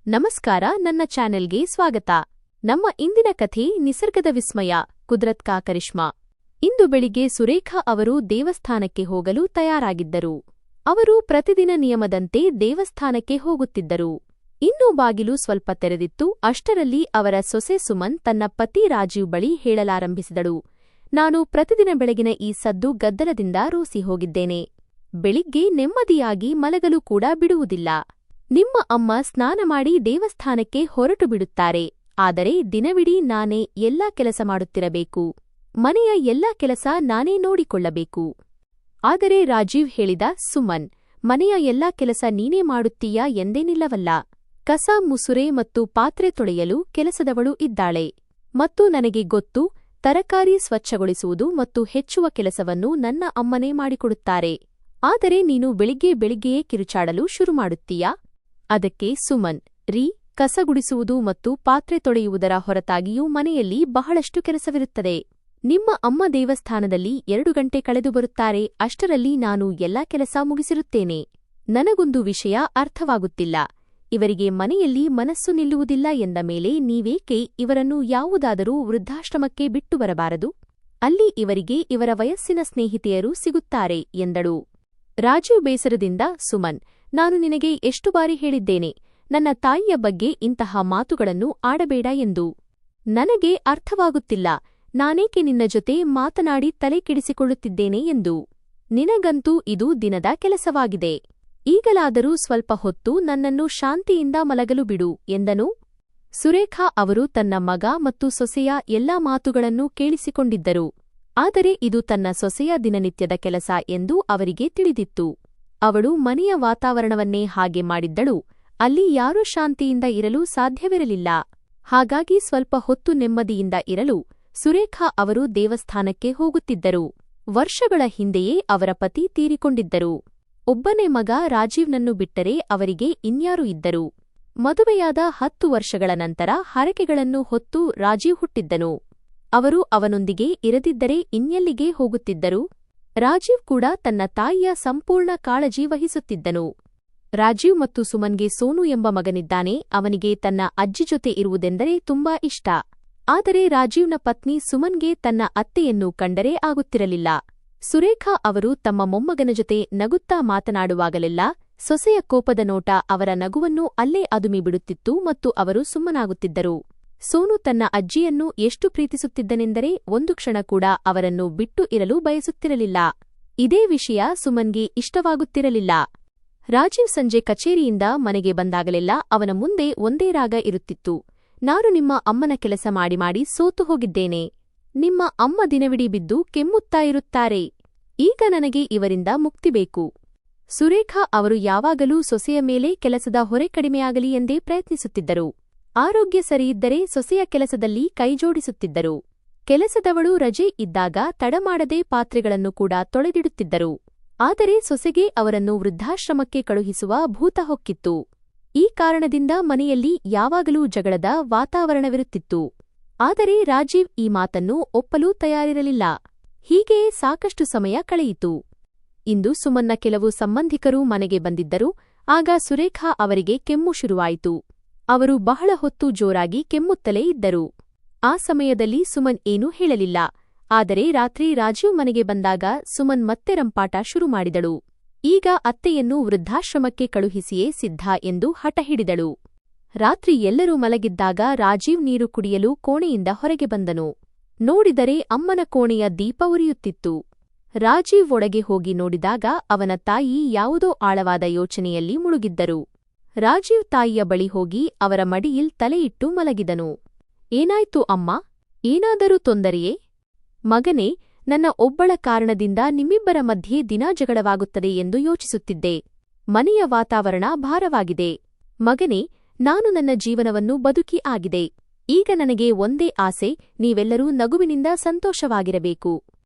ನಮಸ್ಕಾರ, ನನ್ನ ಚಾನೆಲ್ಗೆ ಸ್ವಾಗತ. ನಮ್ಮ ಇಂದಿನ ಕಥೆ ನಿಸರ್ಗದ ವಿಸ್ಮಯ, ಕುದರತ್ ಕಾ ಕರಿಷ್ಮಾ. ಇಂದು ಬೆಳಿಗ್ಗೆ ಸುರೇಖಾ ಅವರು ದೇವಸ್ಥಾನಕ್ಕೆ ಹೋಗಲು ತಯಾರಾಗಿದ್ದರು. ಅವರು ಪ್ರತಿದಿನ ನಿಯಮದಂತೆ ದೇವಸ್ಥಾನಕ್ಕೆ ಹೋಗುತ್ತಿದ್ದರು. ಇನ್ನೂ ಬಾಗಿಲು ಸ್ವಲ್ಪ ತೆರೆದಿತ್ತು. ಅಷ್ಟರಲ್ಲಿ ಅವರ ಸೊಸೆ ಸುಮನ್ ತನ್ನ ಪತಿ ರಾಜೀವ್ ಬಳಿ ಹೇಳಲಾರಂಭಿಸಿದಳು, ನಾನು ಪ್ರತಿದಿನ ಬೆಳಗಿನ ಈ ಸದ್ದು ಗದ್ದಲದಿಂದ ರೋಸಿ ಹೋಗಿದ್ದೇನೆ. ಬೆಳಿಗ್ಗೆ ನೆಮ್ಮದಿಯಾಗಿ ಮಲಗಲು ಕೂಡ ಬಿಡುವುದಿಲ್ಲ. ನಿಮ್ಮ ಅಮ್ಮ ಸ್ನಾನ ಮಾಡಿ ದೇವಸ್ಥಾನಕ್ಕೆ ಹೊರಟು ಬಿಡುತ್ತಾರೆ, ಆದರೆ ದಿನವಿಡೀ ನಾನೇ ಎಲ್ಲಾ ಕೆಲಸ ಮಾಡುತ್ತಿರಬೇಕು. ಮನೆಯ ಎಲ್ಲಾ ಕೆಲಸ ನಾನೇ ನೋಡಿಕೊಳ್ಳಬೇಕು. ಆದರೆ ರಾಜೀವ್ ಹೇಳಿದ, ಸುಮನ್, ಮನೆಯ ಎಲ್ಲಾ ಕೆಲಸ ನೀನೇ ಮಾಡುತ್ತೀಯಾ ಎಂದೇನಿಲ್ಲವಲ್ಲ. ಕಸ ಮುಸುರೆ ಮತ್ತು ಪಾತ್ರೆ ತೊಳೆಯಲು ಕೆಲಸದವಳು ಇದ್ದಾಳೆ. ಮತ್ತು ನನಗೆ ಗೊತ್ತು, ತರಕಾರಿ ಸ್ವಚ್ಛಗೊಳಿಸುವುದು ಮತ್ತು ಹೆಚ್ಚುವ ಕೆಲಸವನ್ನು ನನ್ನ ಅಮ್ಮನೇ ಮಾಡಿಕೊಡುತ್ತಾರೆ. ಆದರೆ ನೀನು ಬೆಳಿಗ್ಗೆಯೇ ಕಿರುಚಾಡಲು ಶುರು ಮಾಡುತ್ತೀಯಾ? ಅದಕ್ಕೆ ಸುಮನ್, ಕಸ ಗುಡಿಸುವುದು ಮತ್ತು ಪಾತ್ರೆ ತೊಳೆಯುವುದರ ಹೊರತಾಗಿಯೂ ಮನೆಯಲ್ಲಿ ಬಹಳಷ್ಟು ಕೆಲಸವಿರುತ್ತದೆ. ನಿಮ್ಮ ಅಮ್ಮ ದೇವಸ್ಥಾನದಲ್ಲಿ 2 ಗಂಟೆ ಕಳೆದು ಬರುತ್ತಾರೆ. ಅಷ್ಟರಲ್ಲಿ ನಾನು ಎಲ್ಲಾ ಕೆಲಸ ಮುಗಿಸಿರುತ್ತೇನೆ. ನನಗೊಂದು ವಿಷಯ ಅರ್ಥವಾಗುತ್ತಿಲ್ಲ. ಇವರಿಗೆ ಮನೆಯಲ್ಲಿ ಮನಸ್ಸು ನಿಲ್ಲುವುದಿಲ್ಲ ಎಂದ ಮೇಲೆ ನೀವೇಕೆ ಇವರನ್ನು ಯಾವುದಾದರೂ ವೃದ್ಧಾಶ್ರಮಕ್ಕೆ ಬಿಟ್ಟು ಬರಬಾರದು? ಅಲ್ಲಿ ಇವರಿಗೆ ಇವರ ವಯಸ್ಸಿನ ಸ್ನೇಹಿತೆಯರು ಸಿಗುತ್ತಾರೆ ಎಂದಳು. ರಾಜೀವ್ ಬೇಸರದಿಂದ, ಸುಮನ್, ನಾನು ನಿನಗೆ ಎಷ್ಟು ಬಾರಿ ಹೇಳಿದ್ದೇನೆ, ನನ್ನ ತಾಯಿಯ ಬಗ್ಗೆ ಇಂತಹ ಮಾತುಗಳನ್ನು ಆಡಬೇಡ ಎಂದು. ನನಗೆ ಅರ್ಥವಾಗುತ್ತಿಲ್ಲ, ನಾನೇಕೆ ನಿನ್ನ ಜೊತೆ ಮಾತನಾಡಿ ತಲೆ ಕೆಡಿಸಿಕೊಳ್ಳುತ್ತಿದ್ದೇನೆ ಎಂದು. ನಿನಗಂತೂ ಇದು ದಿನದ ಕೆಲಸವಾಗಿದೆ. ಈಗಲಾದರೂ ಸ್ವಲ್ಪ ಹೊತ್ತು ನನ್ನನ್ನು ಶಾಂತಿಯಿಂದ ಮಲಗಲು ಬಿಡು ಎಂದನು. ಸುರೇಖಾ ಅವರು ತನ್ನ ಮಗ ಮತ್ತು ಸೊಸೆಯ ಎಲ್ಲಾ ಮಾತುಗಳನ್ನು ಕೇಳಿಸಿಕೊಂಡಿದ್ದರು. ಆದರೆ ಇದು ತನ್ನ ಸೊಸೆಯ ದಿನನಿತ್ಯದ ಕೆಲಸ ಎಂದು ಅವರಿಗೆ ತಿಳಿದಿತ್ತು. ಅವಳು ಮನೆಯ ವಾತಾವರಣವನ್ನೇ ಹಾಗೆ ಮಾಡಿದ್ದಳು. ಅಲ್ಲಿ ಯಾರೂ ಶಾಂತಿಯಿಂದ ಇರಲು ಸಾಧ್ಯವಿರಲಿಲ್ಲ. ಹಾಗಾಗಿ ಸ್ವಲ್ಪ ಹೊತ್ತು ನೆಮ್ಮದಿಯಿಂದ ಇರಲು ಸುರೇಖಾ ಅವರು ದೇವಸ್ಥಾನಕ್ಕೆ ಹೋಗುತ್ತಿದ್ದರು. ವರ್ಷಗಳ ಹಿಂದೆಯೇ ಅವರ ಪತಿ ತೀರಿಕೊಂಡಿದ್ದರು. ಒಬ್ಬನೇ ಮಗ ರಾಜೀವ್ನನ್ನು ಬಿಟ್ಟರೆ ಅವರಿಗೆ ಇನ್ಯಾರೂ ಇದ್ದರು. ಮದುವೆಯಾದ 10 ವರ್ಷಗಳ ನಂತರ ಹರಕೆಗಳನ್ನು ಹೊತ್ತು ರಾಜೀವ್ ಹುಟ್ಟಿದ್ದನು. ಅವರು ಅವನೊಂದಿಗೆ ಇರದಿದ್ದರೆ ಇನ್ನೆಲ್ಲಿಗೆ ಹೋಗುತ್ತಿದ್ದರು? ರಾಜೀವ್ ಕೂಡ ತನ್ನ ತಾಯಿಯ ಸಂಪೂರ್ಣ ಕಾಳಜಿ ವಹಿಸುತ್ತಿದ್ದನು. ರಾಜೀವ್ ಮತ್ತು ಸುಮನ್ಗೆ ಸೋನು ಎಂಬ ಮಗನಿದ್ದಾನೆ. ಅವನಿಗೆ ತನ್ನ ಅಜ್ಜಿ ಜೊತೆ ಇರುವುದೆಂದರೆ ತುಂಬಾ ಇಷ್ಟ. ಆದರೆ ರಾಜೀವ್ನ ಪತ್ನಿ ಸುಮನ್ಗೆ ತನ್ನ ಅತ್ತೆಯನ್ನು ಕಂಡರೆ ಆಗುತ್ತಿರಲಿಲ್ಲ. ಸುರೇಖಾ ಅವರು ತಮ್ಮ ಮೊಮ್ಮಗನ ಜೊತೆ ನಗುತ್ತಾ ಮಾತನಾಡುವಾಗಲೆಲ್ಲ ಸೊಸೆಯ ಕೋಪದ ನೋಟ ಅವರ ನಗುವನ್ನು ಅಲ್ಲೇ ಅದುಮಿಬಿಡುತ್ತಿತ್ತು ಮತ್ತು ಅವರು ಸುಮ್ಮನಾಗುತ್ತಿದ್ದರು. ಸೋನು ತನ್ನ ಅಜ್ಜಿಯನ್ನು ಎಷ್ಟು ಪ್ರೀತಿಸುತ್ತಿದ್ದನೆಂದರೆ ಒಂದು ಕ್ಷಣ ಕೂಡ ಅವರನ್ನು ಬಿಟ್ಟು ಇರಲು ಬಯಸುತ್ತಿರಲಿಲ್ಲ. ಇದೇ ವಿಷಯ ಸುಮನ್ಗೆ ಇಷ್ಟವಾಗುತ್ತಿರಲಿಲ್ಲ. ರಾಜೀವ್ ಸಂಜೆ ಕಚೇರಿಯಿಂದ ಮನೆಗೆ ಬಂದಾಗಲೆಲ್ಲ ಅವನ ಮುಂದೆ ಒಂದೇ ರಾಗ ಇರುತ್ತಿತ್ತು, ನಾನು ನಿಮ್ಮ ಅಮ್ಮನ ಕೆಲಸ ಮಾಡಿ ಸೋತು ಹೋಗಿದ್ದೇನೆ. ನಿಮ್ಮ ಅಮ್ಮ ದಿನವಿಡೀ ಬಿದ್ದು ಕೆಮ್ಮುತ್ತಾ ಇರುತ್ತಾರೆ. ಈಗ ನನಗೆ ಇವರಿಂದ ಮುಕ್ತಿ ಬೇಕು. ಸುರೇಖಾ ಅವರು ಯಾವಾಗಲೂ ಸೊಸೆಯ ಮೇಲೆ ಕೆಲಸದ ಹೊರೆ ಕಡಿಮೆಯಾಗಲಿ ಎಂದೇ ಪ್ರಯತ್ನಿಸುತ್ತಿದ್ದರು. ಆರೋಗ್ಯ ಸರಿಯಿದ್ದರೆ ಸೊಸೆಯ ಕೆಲಸದಲ್ಲಿ ಕೈಜೋಡಿಸುತ್ತಿದ್ದರು. ಕೆಲಸದವಳು ರಜೆ ಇದ್ದಾಗ ತಡಮಾಡದೆ ಪಾತ್ರೆಗಳನ್ನು ಕೂಡ ತೊಳೆದಿಡುತ್ತಿದ್ದರು. ಆದರೆ ಸೊಸೆಗೆ ಅವರನ್ನು ವೃದ್ಧಾಶ್ರಮಕ್ಕೆ ಕಳುಹಿಸುವ ಭೂತ ಹೊಕ್ಕಿತ್ತು. ಈ ಕಾರಣದಿಂದ ಮನೆಯಲ್ಲಿ ಯಾವಾಗಲೂ ಜಗಳದ ವಾತಾವರಣವಿರುತ್ತಿತ್ತು. ಆದರೆ ರಾಜೀವ್ ಈ ಮಾತನ್ನು ಒಪ್ಪಲು ತಯಾರಿರಲಿಲ್ಲ. ಹೀಗೆಯೇ ಸಾಕಷ್ಟು ಸಮಯ ಕಳೆಯಿತು. ಇಂದು ಸುಮನ್ನ ಕೆಲವು ಸಂಬಂಧಿಕರು ಮನೆಗೆ ಬಂದಿದ್ದರು. ಆಗ ಸುರೇಖಾ ಅವರಿಗೆ ಕೆಮ್ಮು ಶುರುವಾಯಿತು. ಅವರು ಬಹಳ ಹೊತ್ತು ಜೋರಾಗಿ ಕೆಮ್ಮುತ್ತಲೇ ಇದ್ದರು. ಆ ಸಮಯದಲ್ಲಿ ಸುಮನ್ ಏನೂ ಹೇಳಲಿಲ್ಲ. ಆದರೆ ರಾತ್ರಿ ರಾಜೀವ್ ಮನೆಗೆ ಬಂದಾಗ ಸುಮನ್ ಮತ್ತೆ ರಂಪಾಟ ಶುರು ಮಾಡಿದಳು. ಈಗ ಅತ್ತೆಯನ್ನು ವೃದ್ಧಾಶ್ರಮಕ್ಕೆ ಕಳುಹಿಸಿಯೇ ಸಿದ್ಧ ಎಂದು ಹಠ ಹಿಡಿದಳು. ರಾತ್ರಿ ಎಲ್ಲರೂ ಮಲಗಿದ್ದಾಗ ರಾಜೀವ್ ನೀರು ಕುಡಿಯಲು ಕೋಣೆಯಿಂದ ಹೊರಗೆ ಬಂದನು. ನೋಡಿದರೆ ಅಮ್ಮನ ಕೋಣೆಯ ದೀಪ ಉರಿಯುತ್ತಿತ್ತು. ರಾಜೀವ್ ಒಳಗೆ ಹೋಗಿ ನೋಡಿದಾಗ ಅವನ ತಾಯಿ ಯಾವುದೋ ಆಳವಾದ ಯೋಚನೆಯಲ್ಲಿ ಮುಳುಗಿದ್ದರು. ರಾಜೀವ್ ತಾಯಿಯ ಬಳಿ ಹೋಗಿ ಅವರ ಮಡಿಯಿಲ್ ತಲೆಯಿಟ್ಟು ಮಲಗಿದನು. ಏನಾಯ್ತು ಅಮ್ಮ? ಏನಾದರೂ ತೊಂದರೆಯೇ? ಮಗನೇ, ನನ್ನ ಒಬ್ಬಳ ಕಾರಣದಿಂದ ನಿಮ್ಮಿಬ್ಬರ ಮಧ್ಯೆ ದಿನಾ ಜಗಳವಾಗುತ್ತದೆ ಎಂದು ಯೋಚಿಸುತ್ತಿದ್ದೆ. ಮನೆಯ ವಾತಾವರಣ ಭಾರವಾಗಿದೆ. ಮಗನೇ, ನಾನು ನನ್ನ ಜೀವನವನ್ನು ಬದುಕಿ ಆಗಿದೆ. ಈಗ ನನಗೆ ಒಂದೇ ಆಸೆ, ನೀವೆಲ್ಲರೂ ನಗುವಿನಿಂದ ಸಂತೋಷವಾಗಿರಬೇಕು.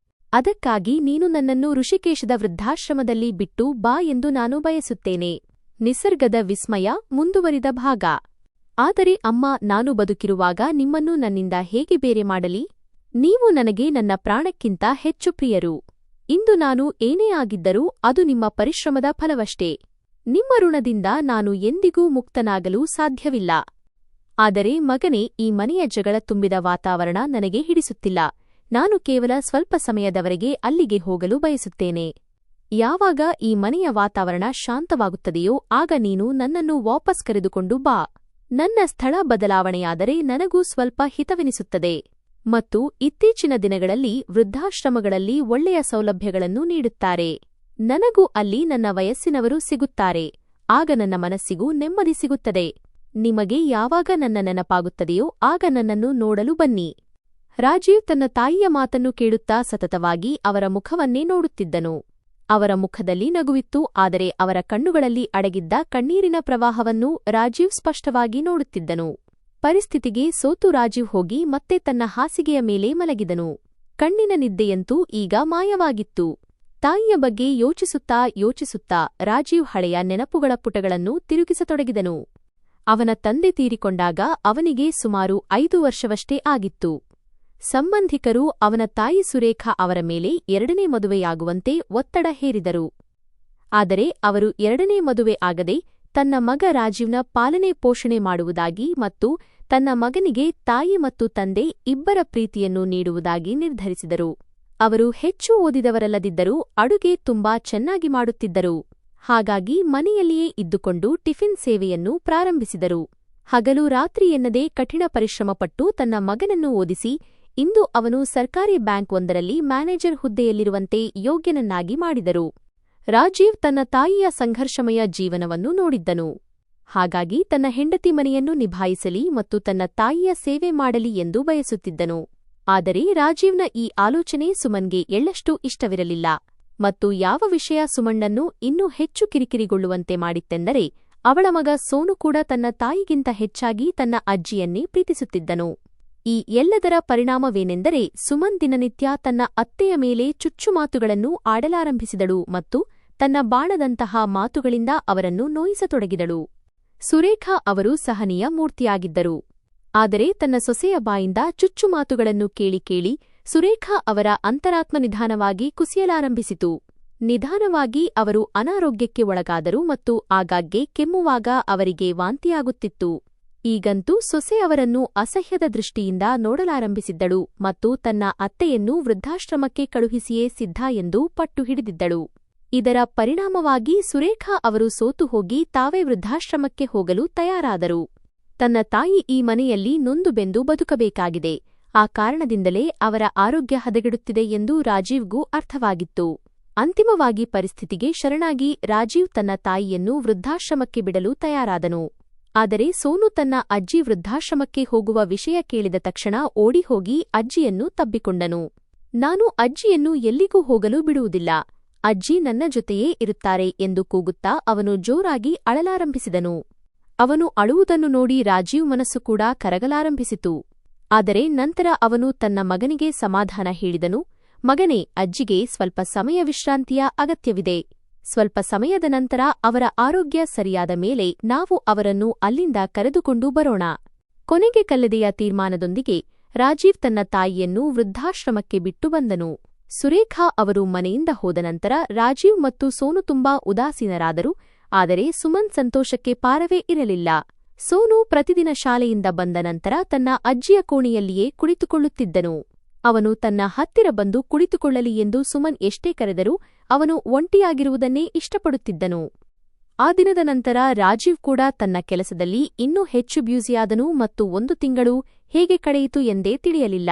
ಅದಕ್ಕಾಗಿ ನೀನು ನನ್ನನ್ನು ಋಷಿಕೇಶದ ವೃದ್ಧಾಶ್ರಮದಲ್ಲಿ ಬಿಟ್ಟು ಬಾ ಎಂದು ನಾನು ಬಯಸುತ್ತೇನೆ. ನಿಸರ್ಗದ ವಿಸ್ಮಯ ಮುಂದುವರಿದ ಭಾಗ. ಆದರೆ ಅಮ್ಮ, ನಾನು ಬದುಕಿರುವಾಗ ನಿಮ್ಮನ್ನು ನನ್ನಿಂದ ಹೇಗೆ ಬೇರೆ ಮಾಡಲಿ? ನೀವು ನನಗೆ ನನ್ನ ಪ್ರಾಣಕ್ಕಿಂತ ಹೆಚ್ಚು ಪ್ರಿಯರು. ಇಂದು ನಾನು ಏನೇ ಆಗಿದ್ದರೂ ಅದು ನಿಮ್ಮ ಪರಿಶ್ರಮದ ಫಲವಷ್ಟೇ. ನಿಮ್ಮ ಋಣದಿಂದ ನಾನು ಎಂದಿಗೂ ಮುಕ್ತನಾಗಲು ಸಾಧ್ಯವಿಲ್ಲ. ಆದರೆ ಮಗನೇ, ಈ ಮನೆಯ ಜಗಳ ತುಂಬಿದ ವಾತಾವರಣ ನನಗೆ ಹಿಡಿಸುತ್ತಿಲ್ಲ. ನಾನು ಕೇವಲ ಸ್ವಲ್ಪ ಸಮಯದವರೆಗೆ ಅಲ್ಲಿಗೆ ಹೋಗಲು ಬಯಸುತ್ತೇನೆ. ಯಾವಾಗ ಈ ಮನೆಯ ವಾತಾವರಣ ಶಾಂತವಾಗುತ್ತದೆಯೋ ಆಗ ನೀನು ನನ್ನನ್ನು ವಾಪಸ್ ಕರೆದುಕೊಂಡು ಬಾ. ನನ್ನ ಸ್ಥಳ ಬದಲಾವಣೆಯಾದರೆ ನನಗೂ ಸ್ವಲ್ಪ ಹಿತವೆನಿಸುತ್ತದೆ. ಮತ್ತು ಇತ್ತೀಚಿನ ದಿನಗಳಲ್ಲಿ ವೃದ್ಧಾಶ್ರಮಗಳಲ್ಲಿ ಒಳ್ಳೆಯ ಸೌಲಭ್ಯಗಳನ್ನು ನೀಡುತ್ತಾರೆ. ನನಗೂ ಅಲ್ಲಿ ನನ್ನ ವಯಸ್ಸಿನವರು ಸಿಗುತ್ತಾರೆ. ಆಗ ನನ್ನ ಮನಸ್ಸಿಗೂ ನೆಮ್ಮದಿ ಸಿಗುತ್ತದೆ. ನಿಮಗೆ ಯಾವಾಗ ನನ್ನ ನೆನಪಾಗುತ್ತದೆಯೋ ಆಗ ನನ್ನನ್ನು ನೋಡಲು ಬನ್ನಿ. ರಾಜೀವ್ ತನ್ನ ತಾಯಿಯ ಮಾತನ್ನು ಕೇಳುತ್ತಾ ಸತತವಾಗಿ ಅವರ ಮುಖವನ್ನೇ ನೋಡುತ್ತಿದ್ದನು. ಅವರ ಮುಖದಲ್ಲಿ ನಗುವಿತ್ತು, ಆದರೆ ಅವರ ಕಣ್ಣುಗಳಲ್ಲಿ ಅಡಗಿದ್ದ ಕಣ್ಣೀರಿನ ಪ್ರವಾಹವನ್ನು ರಾಜೀವ್ ಸ್ಪಷ್ಟವಾಗಿ ನೋಡುತ್ತಿದ್ದನು. ಪರಿಸ್ಥಿತಿಗೆ ಸೋತು ರಾಜೀವ್ ಹೋಗಿ ಮತ್ತೆ ತನ್ನ ಹಾಸಿಗೆಯ ಮೇಲೆ ಮಲಗಿದನು. ಕಣ್ಣಿನ ನಿದ್ದೆಯಂತೂ ಈಗ ಮಾಯವಾಗಿತ್ತು. ತಾಯಿಯ ಬಗ್ಗೆ ಯೋಚಿಸುತ್ತಾ ರಾಜೀವ್ ಹಳೆಯ ನೆನಪುಗಳ ಪುಟಗಳನ್ನು ತಿರುಗಿಸತೊಡಗಿದನು. ಅವನ ತಂದೆ ತೀರಿಕೊಂಡಾಗ ಅವನಿಗೆ ಸುಮಾರು 5 ವರ್ಷವಷ್ಟೇ ಆಗಿತ್ತು. ಸಂಬಂಧಿಕರು ಅವನ ತಾಯಿ ಸುರೇಖಾ ಅವರ ಮೇಲೆ 2ನೇ ಮದುವೆಯಾಗುವಂತೆ ಒತ್ತಡ ಹೇರಿದರು. ಆದರೆ ಅವರು 2ನೇ ಮದುವೆ ಆಗದೆ ತನ್ನ ಮಗ ರಾಜೀವ್ನ ಪಾಲನೆ ಪೋಷಣೆ ಮಾಡುವುದಾಗಿ ಮತ್ತು ತನ್ನ ಮಗನಿಗೆ ತಾಯಿ ಮತ್ತು ತಂದೆ ಇಬ್ಬರ ಪ್ರೀತಿಯನ್ನು ನೀಡುವುದಾಗಿ ನಿರ್ಧರಿಸಿದರು. ಅವರು ಹೆಚ್ಚು ಓದಿದವರಲ್ಲದಿದ್ದರೂ ಅಡುಗೆ ತುಂಬಾ ಚೆನ್ನಾಗಿ ಮಾಡುತ್ತಿದ್ದರು. ಹಾಗಾಗಿ ಮನೆಯಲ್ಲಿಯೇ ಇದ್ದುಕೊಂಡು ಟಿಫಿನ್ ಸೇವೆಯನ್ನು ಪ್ರಾರಂಭಿಸಿದರು. ಹಗಲು ರಾತ್ರಿ ಎನ್ನದೇ ಕಠಿಣ ಪರಿಶ್ರಮಪಟ್ಟು ತನ್ನ ಮಗನನ್ನು ಓದಿಸಿ ಇಂದು ಅವನು ಸರ್ಕಾರಿ ಬ್ಯಾಂಕ್ ಒಂದರಲ್ಲಿ ಮ್ಯಾನೇಜರ್ ಹುದ್ದೆಯಲ್ಲಿರುವಂತೆ ಯೋಗ್ಯನನ್ನಾಗಿ ಮಾಡಿದರು. ರಾಜೀವ್ ತನ್ನ ತಾಯಿಯ ಸಂಘರ್ಷಮಯ ಜೀವನವನ್ನು ನೋಡಿದ್ದನು. ಹಾಗಾಗಿ ತನ್ನ ಹೆಂಡತಿ ಮನೆಯನ್ನು ನಿಭಾಯಿಸಲಿ ಮತ್ತು ತನ್ನ ತಾಯಿಯ ಸೇವೆ ಮಾಡಲಿ ಎಂದು ಬಯಸುತ್ತಿದ್ದನು. ಆದರೆ ರಾಜೀವ್ನ ಈ ಆಲೋಚನೆ ಸುಮನ್ಗೆ ಎಳ್ಳಷ್ಟೂ ಇಷ್ಟವಿರಲಿಲ್ಲ. ಮತ್ತು ಯಾವ ವಿಷಯ ಸುಮಣ್ಣನ್ನು ಇನ್ನೂ ಹೆಚ್ಚು ಕಿರಿಕಿರಿಗೊಳ್ಳುವಂತೆ ಮಾಡಿತ್ತೆಂದರೆ ಅವಳ ಮಗ ಸೋನು ಕೂಡ ತನ್ನ ತಾಯಿಗಿಂತ ಹೆಚ್ಚಾಗಿ ತನ್ನ ಅಜ್ಜಿಯನ್ನೇ ಪ್ರೀತಿಸುತ್ತಿದ್ದನು. ಈ ಎಲ್ಲದರ ಪರಿಣಾಮವೇನೆಂದರೆ ಸುಮನ್ ದಿನನಿತ್ಯ ತನ್ನ ಅತ್ತೆಯ ಮೇಲೆ ಚುಚ್ಚುಮಾತುಗಳನ್ನು ಆಡಲಾರಂಭಿಸಿದಳು ಮತ್ತು ತನ್ನ ಬಾಣದಂತಹ ಮಾತುಗಳಿಂದ ಅವರನ್ನು ನೋಯಿಸತೊಡಗಿದಳು. ಸುರೇಖಾ ಅವರು ಸಹನೀಯ ಮೂರ್ತಿಯಾಗಿದ್ದರು. ಆದರೆ ತನ್ನ ಸೊಸೆಯ ಬಾಯಿಂದ ಚುಚ್ಚುಮಾತುಗಳನ್ನು ಕೇಳಿ ಸುರೇಖಾ ಅವರ ಅಂತರಾತ್ಮ ನಿಧಾನವಾಗಿ ಕುಸಿಯಲಾರಂಭಿಸಿತು. ನಿಧಾನವಾಗಿ ಅವರು ಅನಾರೋಗ್ಯಕ್ಕೆ ಒಳಗಾದರು ಮತ್ತು ಆಗಾಗ್ಗೆ ಕೆಮ್ಮುವಾಗ ಅವರಿಗೆ ವಾಂತಿಯಾಗುತ್ತಿತ್ತು. ಈಗಂತೂ ಸೊಸೆ ಅವರನ್ನು ಅಸಹ್ಯದ ದೃಷ್ಟಿಯಿಂದ ನೋಡಲಾರಂಭಿಸಿದ್ದಳು ಮತ್ತು ತನ್ನ ಅತ್ತೆಯನ್ನು ವೃದ್ಧಾಶ್ರಮಕ್ಕೆ ಕಳುಹಿಸಿಯೇ ಸಿದ್ಧ ಎಂದು ಪಟ್ಟು ಹಿಡಿದಿದ್ದಳು. ಇದರ ಪರಿಣಾಮವಾಗಿ ಸುರೇಖಾ ಅವರು ಸೋತು ಹೋಗಿ ತಾವೇ ವೃದ್ಧಾಶ್ರಮಕ್ಕೆ ಹೋಗಲು ತಯಾರಾದರು. ತನ್ನ ತಾಯಿ ಈ ಮನೆಯಲ್ಲಿ ನೊಂದುಬೆಂದು ಬದುಕಬೇಕಾಗಿದೆ. ಆ ಕಾರಣದಿಂದಲೇ ಅವರ ಆರೋಗ್ಯ ಹದಗೆಡುತ್ತಿದೆ ಎಂದು ರಾಜೀವ್ಗೂ ಅರ್ಥವಾಗಿತ್ತು. ಅಂತಿಮವಾಗಿ ಪರಿಸ್ಥಿತಿಗೆ ಶರಣಾಗಿ ರಾಜೀವ್ ತನ್ನ ತಾಯಿಯನ್ನು ವೃದ್ಧಾಶ್ರಮಕ್ಕೆ ಬಿಡಲು ತಯಾರಾದನು. ಆದರೆ ಸೋನು ತನ್ನ ಅಜ್ಜಿ ವೃದ್ಧಾಶ್ರಮಕ್ಕೆ ಹೋಗುವ ವಿಷಯ ಕೇಳಿದ ತಕ್ಷಣ ಓಡಿಹೋಗಿ ಅಜ್ಜಿಯನ್ನು ತಬ್ಬಿಕೊಂಡನು. ನಾನು ಅಜ್ಜಿಯನ್ನು ಎಲ್ಲಿಗೂ ಹೋಗಲು ಬಿಡುವುದಿಲ್ಲ. ಅಜ್ಜಿ ನನ್ನ ಜೊತೆಯೇ ಇರುತ್ತಾರೆ ಎಂದು ಕೂಗುತ್ತಾ ಅವನು ಜೋರಾಗಿ ಅಳಲಾರಂಭಿಸಿದನು. ಅವನು ಅಳುವುದನ್ನು ನೋಡಿ ರಾಜೀವ್ ಮನಸ್ಸು ಕೂಡ ಕರಗಲಾರಂಭಿಸಿತು. ಆದರೆ ನಂತರ ಅವನು ತನ್ನ ಮಗನಿಗೆ ಸಮಾಧಾನ ಹೇಳಿದನು. ಮಗನೇ, ಅಜ್ಜಿಗೆ ಸ್ವಲ್ಪ ಸಮಯ ವಿಶ್ರಾಂತಿಯ ಅಗತ್ಯವಿದೆ. ಸ್ವಲ್ಪ ಸಮಯದ ನಂತರ ಅವರ ಆರೋಗ್ಯ ಸರಿಯಾದ ಮೇಲೆ ನಾವು ಅವರನ್ನು ಅಲ್ಲಿಂದ ಕರೆದುಕೊಂಡು ಬರೋಣ. ಕೊನೆಗೆ ಕಲ್ಲದೆಯ ತೀರ್ಮಾನದೊಂದಿಗೆ ರಾಜೀವ್ ತನ್ನ ತಾಯಿಯನ್ನು ವೃದ್ಧಾಶ್ರಮಕ್ಕೆ ಬಿಟ್ಟು ಬಂದನು. ಸುರೇಖಾ ಅವರು ಮನೆಯಿಂದ ಹೋದ ನಂತರ ರಾಜೀವ್ ಮತ್ತು ಸೋನು ತುಂಬಾ ಉದಾಸೀನರಾದರು. ಆದರೆ ಸುಮನ್ ಸಂತೋಷಕ್ಕೆ ಪಾರವೇ ಇರಲಿಲ್ಲ. ಸೋನು ಪ್ರತಿದಿನ ಶಾಲೆಯಿಂದ ಬಂದ ನಂತರ ತನ್ನ ಅಜ್ಜಿಯ ಕೋಣೆಯಲ್ಲಿಯೇ ಕುಳಿತುಕೊಳ್ಳುತ್ತಿದ್ದನು. ಅವನು ತನ್ನ ಹತ್ತಿರ ಬಂದು ಕುಳಿತುಕೊಳ್ಳಲಿ ಎಂದು ಸುಮನ್ ಎಷ್ಟೇ ಕರೆದರೂ ಅವನು ಒಂಟಿಯಾಗಿರುವುದನ್ನೇ ಇಷ್ಟಪಡುತ್ತಿದ್ದನು. ಆ ದಿನದ ನಂತರ ರಾಜೀವ್ ಕೂಡ ತನ್ನ ಕೆಲಸದಲ್ಲಿ ಇನ್ನೂ ಹೆಚ್ಚು ಬ್ಯೂಸಿಯಾದನು ಮತ್ತು 1 ತಿಂಗಳು ಹೇಗೆ ಕಳೆಯಿತು ಎಂದೇ ತಿಳಿಯಲಿಲ್ಲ.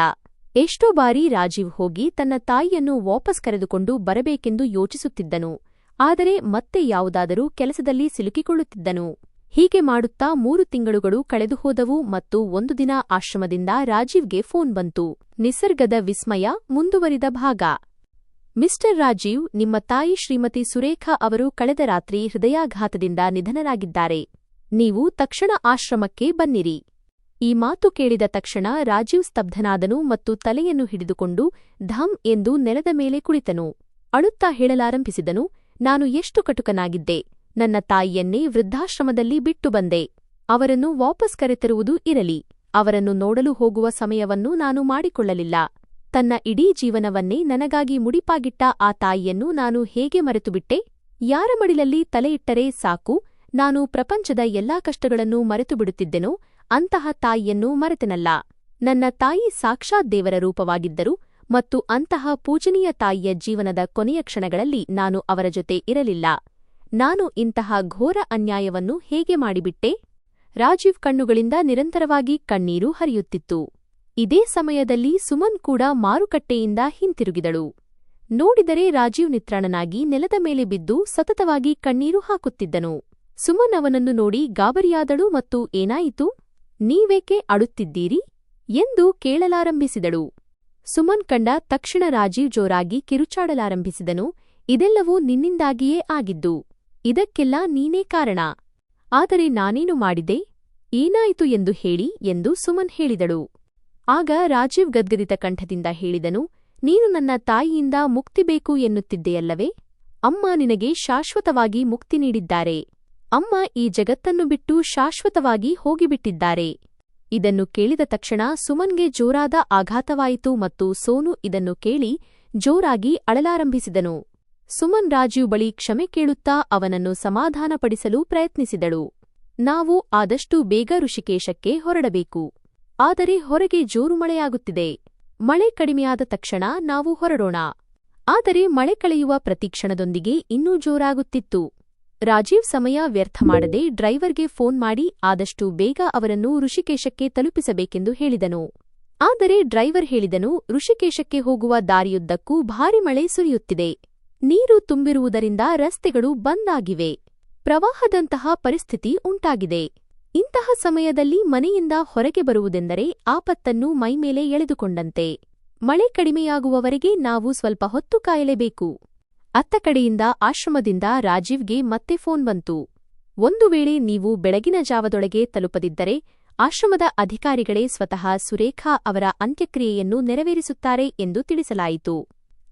ಎಷ್ಟೋ ಬಾರಿ ರಾಜೀವ್ ಹೋಗಿ ತನ್ನ ತಾಯಿಯನ್ನು ವಾಪಸ್ ಕರೆದುಕೊಂಡು ಬರಬೇಕೆಂದು ಯೋಚಿಸುತ್ತಿದ್ದನು. ಆದರೆ ಮತ್ತೆ ಯಾವುದಾದರೂ ಕೆಲಸದಲ್ಲಿ ಸಿಲುಕಿಕೊಳ್ಳುತ್ತಿದ್ದನು. ಹೀಗೆ ಮಾಡುತ್ತಾ 3 ತಿಂಗಳುಗಳು ಕಳೆದುಹೋದವು ಮತ್ತು ಒಂದು ದಿನ ಆಶ್ರಮದಿಂದ ರಾಜೀವ್ಗೆ ಫೋನ್ ಬಂತು. ನಿಸರ್ಗದ ವಿಸ್ಮಯ ಮುಂದುವರಿದ ಭಾಗ. ಮಿಸ್ಟರ್ ರಾಜೀವ್, ನಿಮ್ಮ ತಾಯಿ ಶ್ರೀಮತಿ ಸುರೇಖಾ ಅವರು ಕಳೆದ ರಾತ್ರಿ ಹೃದಯಾಘಾತದಿಂದ ನಿಧನರಾಗಿದ್ದಾರೆ. ನೀವು ತಕ್ಷಣ ಆಶ್ರಮಕ್ಕೆ ಬನ್ನಿರಿ. ಈ ಮಾತು ಕೇಳಿದ ತಕ್ಷಣ ರಾಜೀವ್ ಸ್ತಬ್ಧನಾದನು ಮತ್ತು ತಲೆಯನ್ನು ಹಿಡಿದುಕೊಂಡು ಧಮ್ ಎಂದು ನೆಲದ ಮೇಲೆ ಕುಳಿತನು. ಅಳುತ್ತಾ ಹೇಳಲಾರಂಭಿಸಿದನು, ನಾನು ಎಷ್ಟು ಕಟುಕನಾಗಿದ್ದೆ. ನನ್ನ ತಾಯಿಯನ್ನೇ ವೃದ್ಧಾಶ್ರಮದಲ್ಲಿ ಬಿಟ್ಟು ಬಂದೆ. ಅವರನ್ನು ವಾಪಸ್ ಕರೆತರುವುದು ಇರಲಿ. ಅವರನ್ನು ನೋಡಲು ಹೋಗುವ ಸಮಯವನ್ನು ನಾನು ಮಾಡಿಕೊಳ್ಳಲಿಲ್ಲ. ತನ್ನ ಇಡೀ ಜೀವನವನ್ನೇ ನನಗಾಗಿ ಮುಡಿಪಾಗಿಟ್ಟ ಆ ತಾಯಿಯನ್ನು ನಾನು ಹೇಗೆ ಮರೆತುಬಿಟ್ಟೆ? ಯಾರ ಮಡಿಲಲ್ಲಿ ತಲೆ ಇಟ್ಟರೆ ಸಾಕು ನಾನು ಪ್ರಪಂಚದ ಎಲ್ಲಾ ಕಷ್ಟಗಳನ್ನು ಮರೆತುಬಿಡುತ್ತಿದ್ದೆನೋ ಅಂತಹ ತಾಯಿಯನ್ನು ಮರೆತೆನಲ್ಲ. ನನ್ನ ತಾಯಿ ಸಾಕ್ಷಾತ್ ದೇವರ ರೂಪವಾಗಿದ್ದರು ಮತ್ತು ಅಂತಹ ಪೂಜನೀಯ ತಾಯಿಯ ಜೀವನದ ಕೊನೆಯ ಕ್ಷಣಗಳಲ್ಲಿ ನಾನು ಅವರ ಜೊತೆ ಇರಲಿಲ್ಲ. ನಾನು ಇಂತಹ ಘೋರ ಅನ್ಯಾಯವನ್ನು ಹೇಗೆ ಮಾಡಿಬಿಟ್ಟೆ? ರಾಜೀವ್ ಕಣ್ಣುಗಳಿಂದ ನಿರಂತರವಾಗಿ ಕಣ್ಣೀರು ಹರಿಯುತ್ತಿತ್ತು. ಇದೇ ಸಮಯದಲ್ಲಿ ಸುಮನ್ ಕೂಡ ಮಾರುಕಟ್ಟೆಯಿಂದ ಹಿಂತಿರುಗಿದಳು. ನೋಡಿದರೆ ರಾಜೀವ್ ನಿತ್ರಾಣನಾಗಿ ನೆಲದ ಮೇಲೆ ಬಿದ್ದು ಸತತವಾಗಿ ಕಣ್ಣೀರು ಹಾಕುತ್ತಿದ್ದನು. ಸುಮನ್ ಅವನನ್ನು ನೋಡಿ ಗಾಬರಿಯಾದಳು ಮತ್ತು ಏನಾಯಿತು? ನೀವೇಕೆ ಅಳುತ್ತಿದ್ದೀರಿ? ಎಂದು ಕೇಳಲಾರಂಭಿಸಿದಳು. ಸುಮನ್ ಕಂಡ ತಕ್ಷಣ ರಾಜೀವ್ ಜೋರಾಗಿ ಕಿರುಚಾಡಲಾರಂಭಿಸಿದನು. ಇದೆಲ್ಲವೂ ನಿನ್ನಿಂದಾಗಿಯೇ ಆಗಿದ್ದು. ಇದಕ್ಕೆಲ್ಲ ನೀನೇ ಕಾರಣ. ಆದರೆ ನಾನೇನು ಮಾಡಿದೆ? ಏನಾಯಿತು ಎಂದು ಹೇಳಿ ಎಂದು ಸುಮನ್ ಹೇಳಿದಳು. ಆಗ ರಾಜೀವ್ ಗದ್ಗದಿತ ಕಂಠದಿಂದ ಹೇಳಿದನು, ನೀನು ನನ್ನ ತಾಯಿಯಿಂದ ಮುಕ್ತಿ ಬೇಕು ಎನ್ನುತ್ತಿದ್ದೆಯಲ್ಲವೇ? ಅಮ್ಮ ನಿನಗೆ ಶಾಶ್ವತವಾಗಿ ಮುಕ್ತಿ ನೀಡಿದ್ದಾರೆ. ಅಮ್ಮ ಈ ಜಗತ್ತನ್ನು ಬಿಟ್ಟು ಶಾಶ್ವತವಾಗಿ ಹೋಗಿಬಿಟ್ಟಿದ್ದಾರೆ. ಇದನ್ನು ಕೇಳಿದ ತಕ್ಷಣ ಸುಮನ್ಗೆ ಜೋರಾದ ಆಘಾತವಾಯಿತು ಮತ್ತು ಸೋನು ಇದನ್ನು ಕೇಳಿ ಜೋರಾಗಿ ಅಳಲಾರಂಭಿಸಿದನು. ಸುಮನ್ ರಾಜೀವ್ ಬಳಿ ಕ್ಷಮೆ ಕೇಳುತ್ತಾ ಅವನನ್ನು ಸಮಾಧಾನಪಡಿಸಲು ಪ್ರಯತ್ನಿಸಿದಳು. ನಾವು ಆದಷ್ಟು ಬೇಗ ಋಷಿಕೇಶಕ್ಕೆ ಹೊರಡಬೇಕು. ಆದರೆ ಹೊರಗೆ ಜೋರು ಮಳೆಯಾಗುತ್ತಿದೆ. ಮಳೆ ಕಡಿಮೆಯಾದ ತಕ್ಷಣ ನಾವು ಹೊರಡೋಣ. ಆದರೆ ಮಳೆ ಕಳೆಯುವ ಪ್ರತಿಕ್ಷಣದೊಂದಿಗೆ ಇನ್ನೂ ಜೋರಾಗುತ್ತಿತ್ತು. ರಾಜೀವ್ ಸಮಯ ವ್ಯರ್ಥ ಮಾಡದೆ ಡ್ರೈವರ್ಗೆ ಫೋನ್ ಮಾಡಿ ಆದಷ್ಟು ಬೇಗ ಅವರನ್ನು ಋಷಿಕೇಶಕ್ಕೆ ತಲುಪಿಸಬೇಕೆಂದು ಹೇಳಿದನು. ಆದರೆ ಡ್ರೈವರ್ ಹೇಳಿದನು, ಋಷಿಕೇಶಕ್ಕೆ ಹೋಗುವ ದಾರಿಯುದ್ದಕ್ಕೂ ಭಾರಿ ಮಳೆ ಸುರಿಯುತ್ತಿದೆ. ನೀರು ತುಂಬಿರುವುದರಿಂದ ರಸ್ತೆಗಳು ಬಂದ್ ಆಗಿವೆ. ಪ್ರವಾಹದಂತಹ ಪರಿಸ್ಥಿತಿ ಉಂಟಾಗಿದೆ. ಇಂತಹ ಸಮಯದಲ್ಲಿ ಮನೆಯಿಂದ ಹೊರಗೆ ಬರುವುದೆಂದರೆ ಆಪತ್ತನ್ನು ಮೈಮೇಲೆ ಎಳೆದುಕೊಂಡಂತೆ. ಮಳೆ ಕಡಿಮೆಯಾಗುವವರೆಗೆ ನಾವು ಸ್ವಲ್ಪ ಹೊತ್ತು ಕಾಯಲೇಬೇಕು. ಅತ್ತ ಕಡೆಯಿಂದ ಆಶ್ರಮದಿಂದ ರಾಜೀವ್ಗೆ ಮತ್ತೆ ಫೋನ್ ಬಂತು. ಒಂದು ವೇಳೆ ನೀವು ಬೆಳಗಿನ ಜಾವದೊಳಗೆ ತಲುಪದಿದ್ದರೆ ಆಶ್ರಮದ ಅಧಿಕಾರಿಗಳೇ ಸ್ವತಃ ಸುರೇಖಾ ಅವರ ಅಂತ್ಯಕ್ರಿಯೆಯನ್ನು ನೆರವೇರಿಸುತ್ತಾರೆ ಎಂದು ತಿಳಿಸಲಾಯಿತು.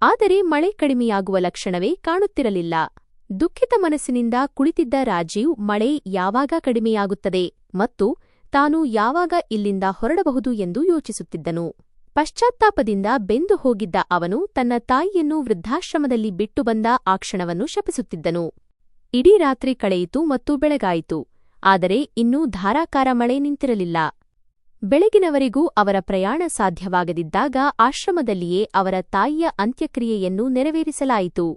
ಆದರೆ ಮಳೆ ಕಡಿಮೆಯಾಗುವ ಲಕ್ಷಣವೇ ಕಾಣುತ್ತಿರಲಿಲ್ಲ. ದುಃಖಿತ ಮನಸ್ಸಿನಿಂದ ಕುಳಿತಿದ್ದ ರಾಜೀವ್ ಮಳೆ ಯಾವಾಗ ಕಡಿಮೆಯಾಗುತ್ತದೆ ಮತ್ತು ತಾನು ಯಾವಾಗ ಇಲ್ಲಿಂದ ಹೊರಡಬಹುದು ಎಂದು ಯೋಚಿಸುತ್ತಿದ್ದನು. ಪಶ್ಚಾತ್ತಾಪದಿಂದ ಬೆಂದು ಹೋಗಿದ್ದ ಅವನು ತನ್ನ ತಾಯಿಯನ್ನು ವೃದ್ಧಾಶ್ರಮದಲ್ಲಿ ಬಿಟ್ಟು ಬಂದ ಆ ಕ್ಷಣವನ್ನು ಶಪಿಸುತ್ತಿದ್ದನು. ಇಡೀ ರಾತ್ರಿ ಕಳೆಯಿತು ಮತ್ತು ಬೆಳಗಾಯಿತು. ಆದರೆ ಇನ್ನೂ ಧಾರಾಕಾರ ಮಳೆ ನಿಂತಿರಲಿಲ್ಲ. ಬೆಳಗಿನವರೆಗೂ ಅವರ ಪ್ರಯಾಣ ಸಾಧ್ಯವಾಗದಿದ್ದಾಗ ಆಶ್ರಮದಲ್ಲಿಯೇ ಅವರ ತಾಯಿಯ ಅಂತ್ಯಕ್ರಿಯೆಯನ್ನು ನೆರವೇರಿಸಲಾಯಿತು.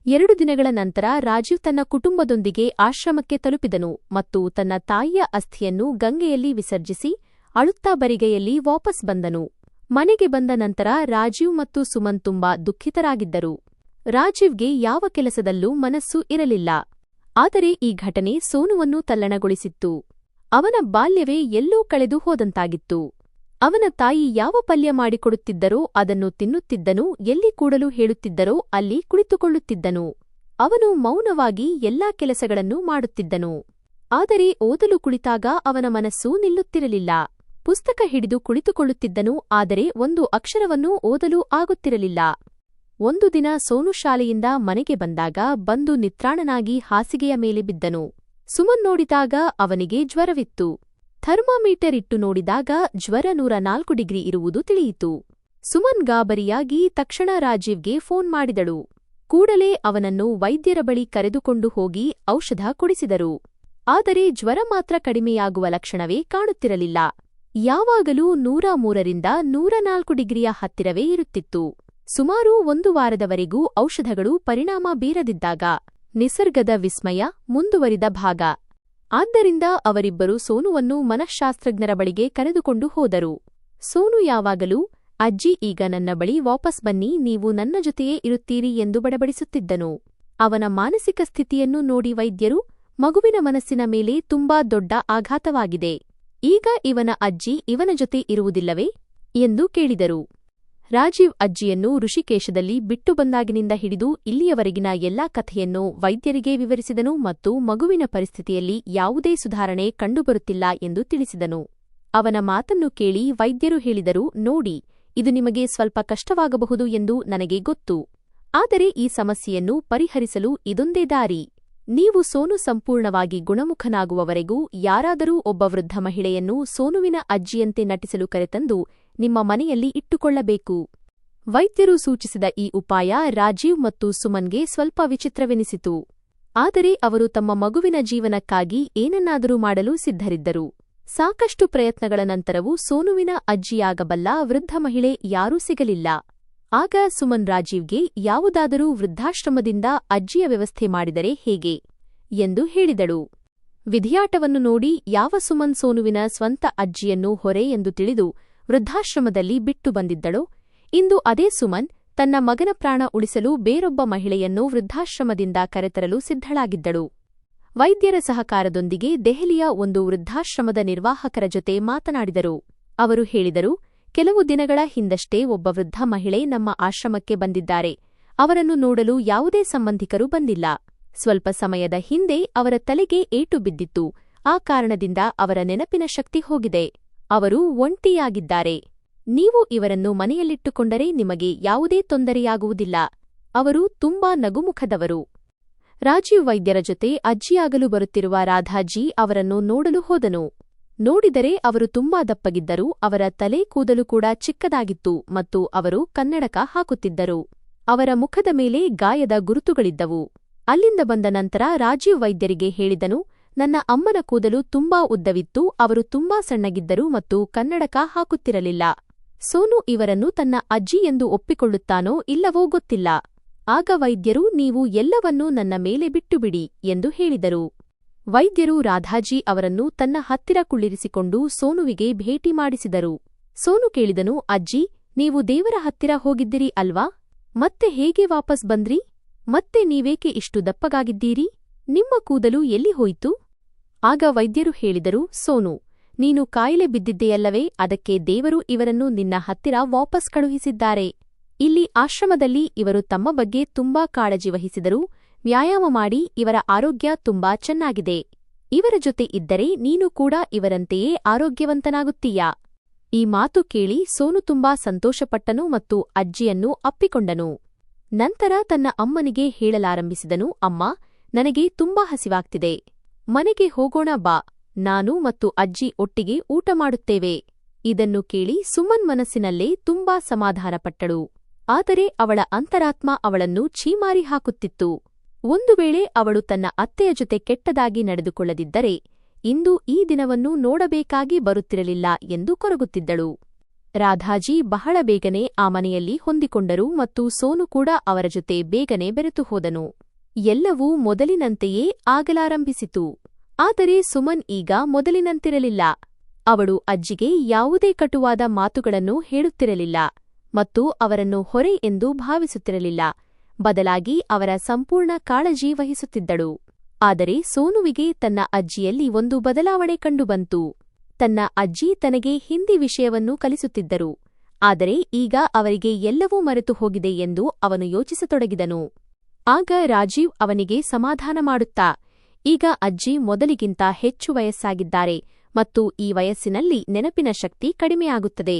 2 ದಿನಗಳ ನಂತರ ರಾಜೀವ್ ತನ್ನ ಕುಟುಂಬದೊಂದಿಗೆ ಆಶ್ರಮಕ್ಕೆ ತಲುಪಿದನು ಮತ್ತು ತನ್ನ ತಾಯಿಯ ಅಸ್ಥಿಯನ್ನು ಗಂಗೆಯಲ್ಲಿ ವಿಸರ್ಜಿಸಿ ಅಳುತ್ತಾ ಬರಿಗೈಯಲ್ಲಿ ವಾಪಸ್ ಬಂದನು. ಮನೆಗೆ ಬಂದ ನಂತರ ರಾಜೀವ್ ಮತ್ತು ಸುಮನ್ ತುಂಬಾ ದುಃಖಿತರಾಗಿದ್ದರು. ರಾಜೀವ್ಗೆ ಯಾವ ಕೆಲಸದಲ್ಲೂ ಮನಸ್ಸು ಇರಲಿಲ್ಲ. ಆದರೆ ಈ ಘಟನೆ ಸೋನುವನ್ನು ತಲ್ಲಣಗೊಳಿಸಿತ್ತು. ಅವನ ಬಾಲ್ಯವೇ ಎಲ್ಲೋ ಕಳೆದು ಹೋದಂತಾಗಿತ್ತು. ಅವನ ತಾಯಿ ಯಾವ ಪಲ್ಯ ಮಾಡಿಕೊಡುತ್ತಿದ್ದರೋ ಅದನ್ನು ತಿನ್ನುತ್ತಿದ್ದನು, ಎಲ್ಲಿ ಕೂಡಲು ಹೇಳುತ್ತಿದ್ದರೋ ಅಲ್ಲಿ ಕುಳಿತುಕೊಳ್ಳುತ್ತಿದ್ದನು. ಅವನು ಮೌನವಾಗಿ ಎಲ್ಲಾ ಕೆಲಸಗಳನ್ನೂ ಮಾಡುತ್ತಿದ್ದನು. ಆದರೆ ಓದಲು ಕುಳಿತಾಗ ಅವನ ಮನಸ್ಸು ನಿಲ್ಲುತ್ತಿರಲಿಲ್ಲ. ಪುಸ್ತಕ ಹಿಡಿದು ಕುಳಿತುಕೊಳ್ಳುತ್ತಿದ್ದನು, ಆದರೆ ಒಂದು ಅಕ್ಷರವನ್ನೂ ಓದಲು ಆಗುತ್ತಿರಲಿಲ್ಲ. ಒಂದು ದಿನ ಸೋನು ಶಾಲೆಯಿಂದ ಮನೆಗೆ ಬಂದಾಗ ಬಂದು ನಿತ್ರಾಣನಾಗಿ ಹಾಸಿಗೆಯ ಮೇಲೆ ಬಿದ್ದನು. ಸುಮನ್ ನೋಡಿದಾಗ ಅವನಿಗೆ ಜ್ವರವಿತ್ತು. ಥರ್ಮಾಮೀಟರ್ ಇಟ್ಟು ನೋಡಿದಾಗ ಜ್ವರ 104 ಡಿಗ್ರಿ ಇರುವುದು ತಿಳಿಯಿತು. ಸುಮನ್ ಗಾಬರಿಯಾಗಿ ತಕ್ಷಣ ರಾಜೀವ್ಗೆ ಫೋನ್ ಮಾಡಿದಳು. ಕೂಡಲೇ ಅವನನ್ನು ವೈದ್ಯರ ಬಳಿ ಕರೆದುಕೊಂಡು ಹೋಗಿ ಔಷಧ ಕೊಡಿಸಿದರು. ಆದರೆ ಜ್ವರ ಮಾತ್ರ ಕಡಿಮೆಯಾಗುವ ಲಕ್ಷಣವೇ ಕಾಣುತ್ತಿರಲಿಲ್ಲ. ಯಾವಾಗಲೂ 103ರಿಂದ 104 ಡಿಗ್ರಿಯ ಹತ್ತಿರವೇ ಇರುತ್ತಿತ್ತು. ಸುಮಾರು 1 ವಾರದವರೆಗೂ ಔಷಧಗಳು ಪರಿಣಾಮ ಬೀರದಿದ್ದಾಗ ನಿಸರ್ಗದ ವಿಸ್ಮಯ ಮುಂದುವರಿದ ಭಾಗ. ಆದ್ದರಿಂದ ಅವರಿಬ್ಬರು ಸೋನುವನ್ನು ಮನಃಶಾಸ್ತ್ರಜ್ಞರ ಬಳಿಗೆ ಕರೆದುಕೊಂಡು ಹೋದರು. ಸೋನು ಯಾವಾಗಲೂ ಅಜ್ಜಿ ಈಗ ನನ್ನ ಬಳಿ ವಾಪಸ್ ಬನ್ನಿ, ನೀವು ನನ್ನ ಜೊತೆಯೇ ಇರುತ್ತೀರಿ ಎಂದು ಬಡಬಡಿಸುತ್ತಿದ್ದನು. ಅವನ ಮಾನಸಿಕ ಸ್ಥಿತಿಯನ್ನು ನೋಡಿ ವೈದ್ಯರು, ಮಗುವಿನ ಮನಸ್ಸಿನ ಮೇಲೆ ತುಂಬಾ ದೊಡ್ಡ ಆಘಾತವಾಗಿದೆ. ಈಗ ಇವನ ಅಜ್ಜಿ ಇವನ ಜೊತೆ ಇರುವುದಿಲ್ಲವೇ ಎಂದು ಕೇಳಿದರು. ರಾಜೀವ್ ಅಜ್ಜಿಯನ್ನು ಋಷಿಕೇಶದಲ್ಲಿ ಬಿಟ್ಟು ಬಂದಾಗಿನಿಂದ ಹಿಡಿದು ಇಲ್ಲಿಯವರೆಗಿನ ಎಲ್ಲಾ ಕಥೆಯನ್ನು ವೈದ್ಯರಿಗೆ ವಿವರಿಸಿದನು ಮತ್ತು ಮಗುವಿನ ಪರಿಸ್ಥಿತಿಯಲ್ಲಿ ಯಾವುದೇ ಸುಧಾರಣೆ ಕಂಡುಬರುತ್ತಿಲ್ಲ ಎಂದು ತಿಳಿಸಿದನು. ಅವನ ಮಾತನ್ನು ಕೇಳಿ ವೈದ್ಯರು ಹೇಳಿದರು, ನೋಡಿ, ಇದು ನಿಮಗೆ ಸ್ವಲ್ಪ ಕಷ್ಟವಾಗಬಹುದು ಎಂದು ನನಗೆ ಗೊತ್ತು. ಆದರೆ ಈ ಸಮಸ್ಯೆಯನ್ನು ಪರಿಹರಿಸಲು ಇದೊಂದೇ ದಾರಿ. ನೀವು ಸೋನು ಸಂಪೂರ್ಣವಾಗಿ ಗುಣಮುಖನಾಗುವವರೆಗೂ ಯಾರಾದರೂ ಒಬ್ಬ ವೃದ್ಧ ಮಹಿಳೆಯನ್ನು ಸೋನುವಿನ ಅಜ್ಜಿಯಂತೆ ನಟಿಸಲು ಕರೆತಂದು ನಿಮ್ಮ ಮನೆಯಲ್ಲಿ ಇಟ್ಟುಕೊಳ್ಳಬೇಕು. ವೈದ್ಯರು ಸೂಚಿಸಿದ ಈ ಉಪಾಯ ರಾಜೀವ್ ಮತ್ತು ಸುಮನ್ಗೆ ಸ್ವಲ್ಪ ವಿಚಿತ್ರವೆನಿಸಿತು. ಆದರೆ ಅವರು ತಮ್ಮ ಮಗುವಿನ ಜೀವನಕ್ಕಾಗಿ ಏನನ್ನಾದರೂ ಮಾಡಲು ಸಿದ್ಧರಿದ್ದರು. ಸಾಕಷ್ಟು ಪ್ರಯತ್ನಗಳ ನಂತರವೂ ಸೋನುವಿನ ಅಜ್ಜಿಯಾಗಬಲ್ಲ ವೃದ್ಧ ಮಹಿಳೆ ಯಾರೂ ಸಿಗಲಿಲ್ಲ. ಆಗ ಸುಮನ್ ರಾಜೀವ್ಗೆ ಯಾವುದಾದರೂ ವೃದ್ಧಾಶ್ರಮದಿಂದ ಅಜ್ಜಿಯ ವ್ಯವಸ್ಥೆ ಮಾಡಿದರೆ ಹೇಗೆ ಎಂದು ಹೇಳಿದಳು. ವಿಧಿಯಾಟವನ್ನು ನೋಡಿ ಯಾವ ಸುಮನ್ ಸೋನುವಿನ ಸ್ವಂತ ಅಜ್ಜಿಯನ್ನು ಹೊರೆ ಎಂದು ತಿಳಿದು ವೃದ್ಧಾಶ್ರಮದಲ್ಲಿ ಬಿಟ್ಟು ಬಂದಿದ್ದಳೋ, ಇಂದು ಅದೇ ಸುಮನ್ ತನ್ನ ಮಗನ ಪ್ರಾಣ ಉಳಿಸಲು ಬೇರೊಬ್ಬ ಮಹಿಳೆಯನ್ನು ವೃದ್ಧಾಶ್ರಮದಿಂದ ಕರೆತರಲು ಸಿದ್ಧಳಾಗಿದ್ದಳು. ವೈದ್ಯರ ಸಹಕಾರದೊಂದಿಗೆ ದೆಹಲಿಯ ಒಂದು ವೃದ್ಧಾಶ್ರಮದ ನಿರ್ವಾಹಕರ ಜೊತೆ ಮಾತನಾಡಿದರು. ಅವರು ಹೇಳಿದರು, ಕೆಲವು ದಿನಗಳ ಹಿಂದಷ್ಟೇ ಒಬ್ಬ ವೃದ್ಧ ಮಹಿಳೆ ನಮ್ಮ ಆಶ್ರಮಕ್ಕೆ ಬಂದಿದ್ದಾರೆ. ಅವರನ್ನು ನೋಡಲು ಯಾವುದೇ ಸಂಬಂಧಿಕರು ಬಂದಿಲ್ಲ. ಸ್ವಲ್ಪ ಸಮಯದ ಹಿಂದೆ ಅವರ ತಲೆಗೆ ಏಟು ಬಿದ್ದಿತ್ತು. ಆ ಕಾರಣದಿಂದ ಅವರ ನೆನಪಿನ ಶಕ್ತಿ ಹೋಗಿದೆ. ಅವರು ಒಂಟಿಯಾಗಿದ್ದಾರೆ. ನೀವು ಇವರನ್ನು ಮನೆಯಲ್ಲಿಟ್ಟುಕೊಂಡರೆ ನಿಮಗೆ ಯಾವುದೇ ತೊಂದರೆಯಾಗುವುದಿಲ್ಲ. ಅವರು ತುಂಬಾ ನಗುಮುಖದವರು. ರಾಜೀವ್ ವೈದ್ಯರ ಜೊತೆ ಅಜ್ಜಿಯಾಗಲು ಬರುತ್ತಿರುವ ರಾಧಾಜಿ ಅವರನ್ನು ನೋಡಲು ಹೋದನು. ನೋಡಿದರೆ ಅವರು ತುಂಬಾ ದಪ್ಪಗಿದ್ದರು. ಅವರ ತಲೆ ಕೂದಲು ಕೂಡ ಚಿಕ್ಕದಾಗಿತ್ತು ಮತ್ತು ಅವರು ಕನ್ನಡಕ ಹಾಕುತ್ತಿದ್ದರು. ಅವರ ಮುಖದ ಮೇಲೆ ಗಾಯದ ಗುರುತುಗಳಿದ್ದವು. ಅಲ್ಲಿಂದ ಬಂದ ನಂತರ ರಾಜೀವ್ ವೈದ್ಯರಿಗೆ ಹೇಳಿದನು, ನನ್ನ ಅಮ್ಮನ ಕೂದಲು ತುಂಬಾ ಉದ್ದವಿತ್ತು. ಅವರು ತುಂಬಾ ಸಣ್ಣಗಿದ್ದರು ಮತ್ತು ಕನ್ನಡಕ ಹಾಕುತ್ತಿರಲಿಲ್ಲ. ಸೋನು ಇವರನ್ನು ತನ್ನ ಅಜ್ಜಿ ಎಂದು ಒಪ್ಪಿಕೊಳ್ಳುತ್ತಾನೋ ಇಲ್ಲವೋ ಗೊತ್ತಿಲ್ಲ. ಆಗ ವೈದ್ಯರು, ನೀವು ಎಲ್ಲವನ್ನೂ ನನ್ನ ಮೇಲೆ ಬಿಟ್ಟುಬಿಡಿ ಎಂದು ಹೇಳಿದರು. ವೈದ್ಯರು ರಾಧಾಜಿ ಅವರನ್ನು ತನ್ನ ಹತ್ತಿರ ಕುಳ್ಳಿರಿಸಿಕೊಂಡು ಸೋನುವಿಗೆ ಭೇಟಿ ಮಾಡಿಸಿದರು. ಸೋನು ಕೇಳಿದನು, ಅಜ್ಜಿ, ನೀವು ದೇವರ ಹತ್ತಿರ ಹೋಗಿದ್ದಿರಿ ಅಲ್ವಾ? ಮತ್ತೆ ಹೇಗೆ ವಾಪಸ್ ಬಂದ್ರಿ? ಮತ್ತೆ ನೀವೇಕೆ ಇಷ್ಟು ದಪ್ಪಗಾಗಿದ್ದೀರಿ? ನಿಮ್ಮ ಕೂದಲು ಎಲ್ಲಿ ಹೋಯಿತು? ಆಗ ವೈದ್ಯರು ಹೇಳಿದರು, ಸೋನು, ನೀನು ಕಾಯಿಲೆ ಬಿದ್ದಿದ್ದೆಯಲ್ಲವೇ, ಅದಕ್ಕೆ ದೇವರು ಇವರನ್ನು ನಿನ್ನ ಹತ್ತಿರ ವಾಪಸ್ ಕಳುಹಿಸಿದ್ದಾರೆ. ಇಲ್ಲಿ ಆಶ್ರಮದಲ್ಲಿ ಇವರು ತಮ್ಮ ಬಗ್ಗೆ ತುಂಬಾ ಕಾಳಜಿ ವಹಿಸಿದರು. ವ್ಯಾಯಾಮ ಮಾಡಿ ಇವರ ಆರೋಗ್ಯ ತುಂಬಾ ಚೆನ್ನಾಗಿದೆ. ಇವರ ಜೊತೆ ಇದ್ದರೆ ನೀನು ಕೂಡ ಇವರಂತೆಯೇ ಆರೋಗ್ಯವಂತನಾಗುತ್ತೀಯಾ? ಈ ಮಾತು ಕೇಳಿ ಸೋನು ತುಂಬಾ ಸಂತೋಷಪಟ್ಟನು ಮತ್ತು ಅಜ್ಜಿಯನ್ನು ಅಪ್ಪಿಕೊಂಡನು. ನಂತರ ತನ್ನ ಅಮ್ಮನಿಗೆ ಹೇಳಲಾರಂಭಿಸಿದನು, ಅಮ್ಮ, ನನಗೆ ತುಂಬಾ ಹಸಿವಾಗ್ತಿದೆ. ಮನೆಗೆ ಹೋಗೋಣ ಬಾ. ನಾನು ಮತ್ತು ಅಜ್ಜಿ ಒಟ್ಟಿಗೆ ಊಟ ಮಾಡುತ್ತೇವೆ. ಇದನ್ನು ಕೇಳಿ ಸುಮನ್ ಮನಸ್ಸಿನಲ್ಲೇ ತುಂಬಾ ಸಮಾಧಾನಪಟ್ಟಳು. ಆದರೆ ಅವಳ ಅಂತರಾತ್ಮ ಅವಳನ್ನು ಛೀಮಾರಿ ಹಾಕುತ್ತಿತ್ತು. ಒಂದು ವೇಳೆ ಅವಳು ತನ್ನ ಅತ್ತೆಯ ಜೊತೆ ಕೆಟ್ಟದಾಗಿ ನಡೆದುಕೊಳ್ಳದಿದ್ದರೆ ಇಂದು ಈ ದಿನವನ್ನು ನೋಡಬೇಕಾಗಿ ಬರುತ್ತಿರಲಿಲ್ಲ ಎಂದು ಕೊರಗುತ್ತಿದ್ದಳು. ರಾಧಾಜಿ ಬಹಳ ಬೇಗನೆ ಆ ಮನೆಯಲ್ಲಿ ಹೊಂದಿಕೊಂಡರು ಮತ್ತು ಸೋನು ಕೂಡ ಅವರ ಜೊತೆ ಬೇಗನೆ ಬೆರೆತು ಹೋದನು. ಎಲ್ಲವೂ ಮೊದಲಿನಂತೆಯೇ ಆಗಲಾರಂಭಿಸಿತು. ಆದರೆ ಸುಮನ್ ಈಗ ಮೊದಲಿನಂತಿರಲಿಲ್ಲ. ಅವಳು ಅಜ್ಜಿಗೆ ಯಾವುದೇ ಕಟುವಾದ ಮಾತುಗಳನ್ನು ಹೇಳುತ್ತಿರಲಿಲ್ಲ ಮತ್ತು ಅವರನ್ನು ಹೊರೆ ಎಂದು ಭಾವಿಸುತ್ತಿರಲಿಲ್ಲ. ಬದಲಾಗಿ ಅವರ ಸಂಪೂರ್ಣ ಕಾಳಜಿ ವಹಿಸುತ್ತಿದ್ದಳು. ಆದರೆ ಸೋನುವಿಗೆ ತನ್ನ ಅಜ್ಜಿಯಲ್ಲಿ ಒಂದು ಬದಲಾವಣೆ ಕಂಡುಬಂತು. ತನ್ನ ಅಜ್ಜಿ ತನಗೆ ಹಿಂದಿ ವಿಷಯವನ್ನು ಕಲಿಸುತ್ತಿದ್ದರು. ಆದರೆ ಈಗ ಅವರಿಗೆ ಎಲ್ಲವೂ ಮರೆತು ಹೋಗಿದೆ ಎಂದು ಅವನು ಯೋಚಿಸತೊಡಗಿದನು. ಆಗ ರಾಜೀವ್ ಅವನಿಗೆ ಸಮಾಧಾನ ಮಾಡುತ್ತಾ, ಈಗ ಅಜ್ಜಿ ಮೊದಲಿಗಿಂತ ಹೆಚ್ಚು ವಯಸ್ಸಾಗಿದ್ದಾರೆ ಮತ್ತು ಈ ವಯಸ್ಸಿನಲ್ಲಿ ನೆನಪಿನ ಶಕ್ತಿ ಕಡಿಮೆಯಾಗುತ್ತದೆ.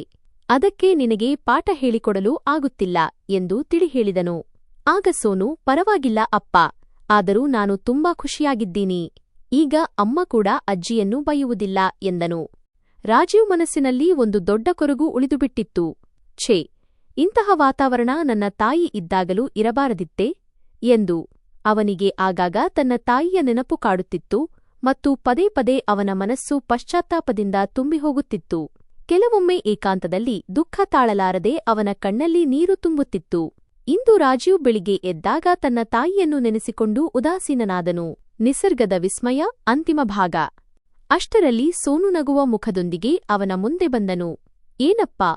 ಅದಕ್ಕೆ ನಿನಗೆ ಪಾಠ ಹೇಳಿಕೊಡಲು ಆಗುತ್ತಿಲ್ಲ ಎಂದು ತಿಳಿಹೇಳಿದನು. ಆಗ ಸೋನು, ಪರವಾಗಿಲ್ಲ ಅಪ್ಪ, ಆದರೂ ನಾನು ತುಂಬಾ ಖುಷಿಯಾಗಿದ್ದೀನಿ. ಈಗ ಅಮ್ಮ ಕೂಡ ಅಜ್ಜಿಯನ್ನು ಬೈಯುವುದಿಲ್ಲ ಎಂದನು. ರಾಜೀವ್ ಮನಸ್ಸಿನಲ್ಲಿ ಒಂದು ದೊಡ್ಡ ಕೊರಗು ಉಳಿದುಬಿಟ್ಟಿತ್ತು. ಛೇ, ಇಂತಹ ವಾತಾವರಣ ನನ್ನ ತಾಯಿ ಇದ್ದಾಗಲೂ ಇರಬಾರದಿತ್ತೇ ಎಂದು. ಅವನಿಗೆ ಆಗಾಗ ತನ್ನ ತಾಯಿಯ ನೆನಪು ಕಾಡುತ್ತಿತ್ತು ಮತ್ತು ಪದೇ ಪದೇ ಅವನ ಮನಸ್ಸು ಪಶ್ಚಾತ್ತಾಪದಿಂದ ತುಂಬಿಹೋಗುತ್ತಿತ್ತು. ಕೆಲವೊಮ್ಮೆ ಏಕಾಂತದಲ್ಲಿ ದುಃಖ ತಾಳಲಾರದೆ ಅವನ ಕಣ್ಣಲ್ಲಿ ನೀರು ತುಂಬುತ್ತಿತ್ತು. ಇಂದು ರಾಜೀವ್ ಬೆಳಿಗ್ಗೆ ಎದ್ದಾಗ ತನ್ನ ತಾಯಿಯನ್ನು ನೆನೆಸಿಕೊಂಡು ಉದಾಸೀನನಾದನು. ನಿಸರ್ಗದ ವಿಸ್ಮಯ ಅಂತಿಮ ಭಾಗ. ಅಷ್ಟರಲ್ಲಿ ಸೋನು ನಗುವ ಮುಖದೊಂದಿಗೆ ಅವನ ಮುಂದೆ ಬಂದನು. ಏನಪ್ಪಾ,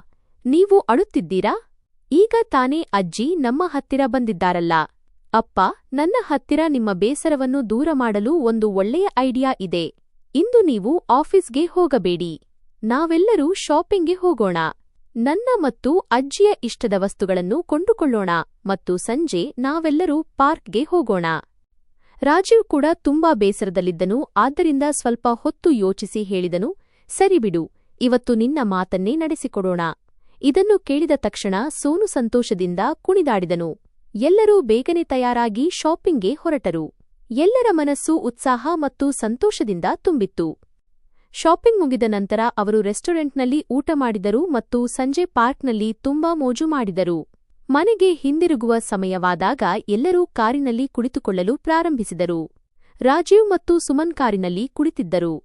ನೀವು ಅಳುತ್ತಿದ್ದೀರಾ? ಈಗ ತಾನೇ ಅಜ್ಜಿ ನಮ್ಮ ಹತ್ತಿರ ಬಂದಿದ್ದಾರಲ್ಲ. ಅಪ್ಪ, ನನ್ನ ಹತ್ತಿರ ನಿಮ್ಮ ಬೇಸರವನ್ನು ದೂರ ಮಾಡಲು ಒಂದು ಒಳ್ಳೆಯ ಐಡಿಯಾ ಇದೆ. ಇಂದು ನೀವು ಆಫೀಸ್ಗೆ ಹೋಗಬೇಡಿ. ನಾವೆಲ್ಲರೂ ಶಾಪಿಂಗ್ಗೆ ಹೋಗೋಣ. ನನ್ನ ಮತ್ತು ಅಜ್ಜಿಯ ಇಷ್ಟದ ವಸ್ತುಗಳನ್ನು ಕೊಂಡುಕೊಳ್ಳೋಣ ಮತ್ತು ಸಂಜೆ ನಾವೆಲ್ಲರೂ ಪಾರ್ಕ್ಗೆ ಹೋಗೋಣ. ರಾಜೀವ್ ಕೂಡ ತುಂಬಾ ಬೇಸರದಲ್ಲಿದ್ದನು. ಆದ್ದರಿಂದ ಸ್ವಲ್ಪ ಹೊತ್ತು ಯೋಚಿಸಿ ಹೇಳಿದನು, ಸರಿ ಬಿಡು, ಇವತ್ತು ನಿನ್ನ ಮಾತನ್ನೇ ನಡೆಸಿಕೊಡೋಣ. ಇದನ್ನು ಕೇಳಿದ ತಕ್ಷಣ ಸೋನು ಸಂತೋಷದಿಂದ ಕುಣಿದಾಡಿದನು. ಎಲ್ಲರೂ ಬೇಗನೆ ತಯಾರಾಗಿ ಶಾಪಿಂಗ್ಗೆ ಹೊರಟರು. ಎಲ್ಲರ ಮನಸ್ಸು ಉತ್ಸಾಹ ಮತ್ತು ಸಂತೋಷದಿಂದ ತುಂಬಿತ್ತು. ಶಾಪಿಂಗ್ ಮುಗಿದ ನಂತರ ಅವರು ರೆಸ್ಟೋರೆಂಟ್ನಲ್ಲಿ ಊಟ ಮಾಡಿದರು ಮತ್ತು ಸಂಜೆ ಪಾರ್ಕ್ನಲ್ಲಿ ತುಂಬಾ ಮೋಜು ಮಾಡಿದರು. ಮನೆಗೆ ಹಿಂದಿರುಗುವ ಸಮಯವಾದಾಗ ಎಲ್ಲರೂ ಕಾರಿನಲ್ಲಿ ಕುಳಿತುಕೊಳ್ಳಲು ಪ್ರಾರಂಭಿಸಿದರು. ರಾಜೀವ್ ಮತ್ತು ಸುಮನ್ ಕಾರಿನಲ್ಲಿ ಕುಳಿತಿದ್ದರು.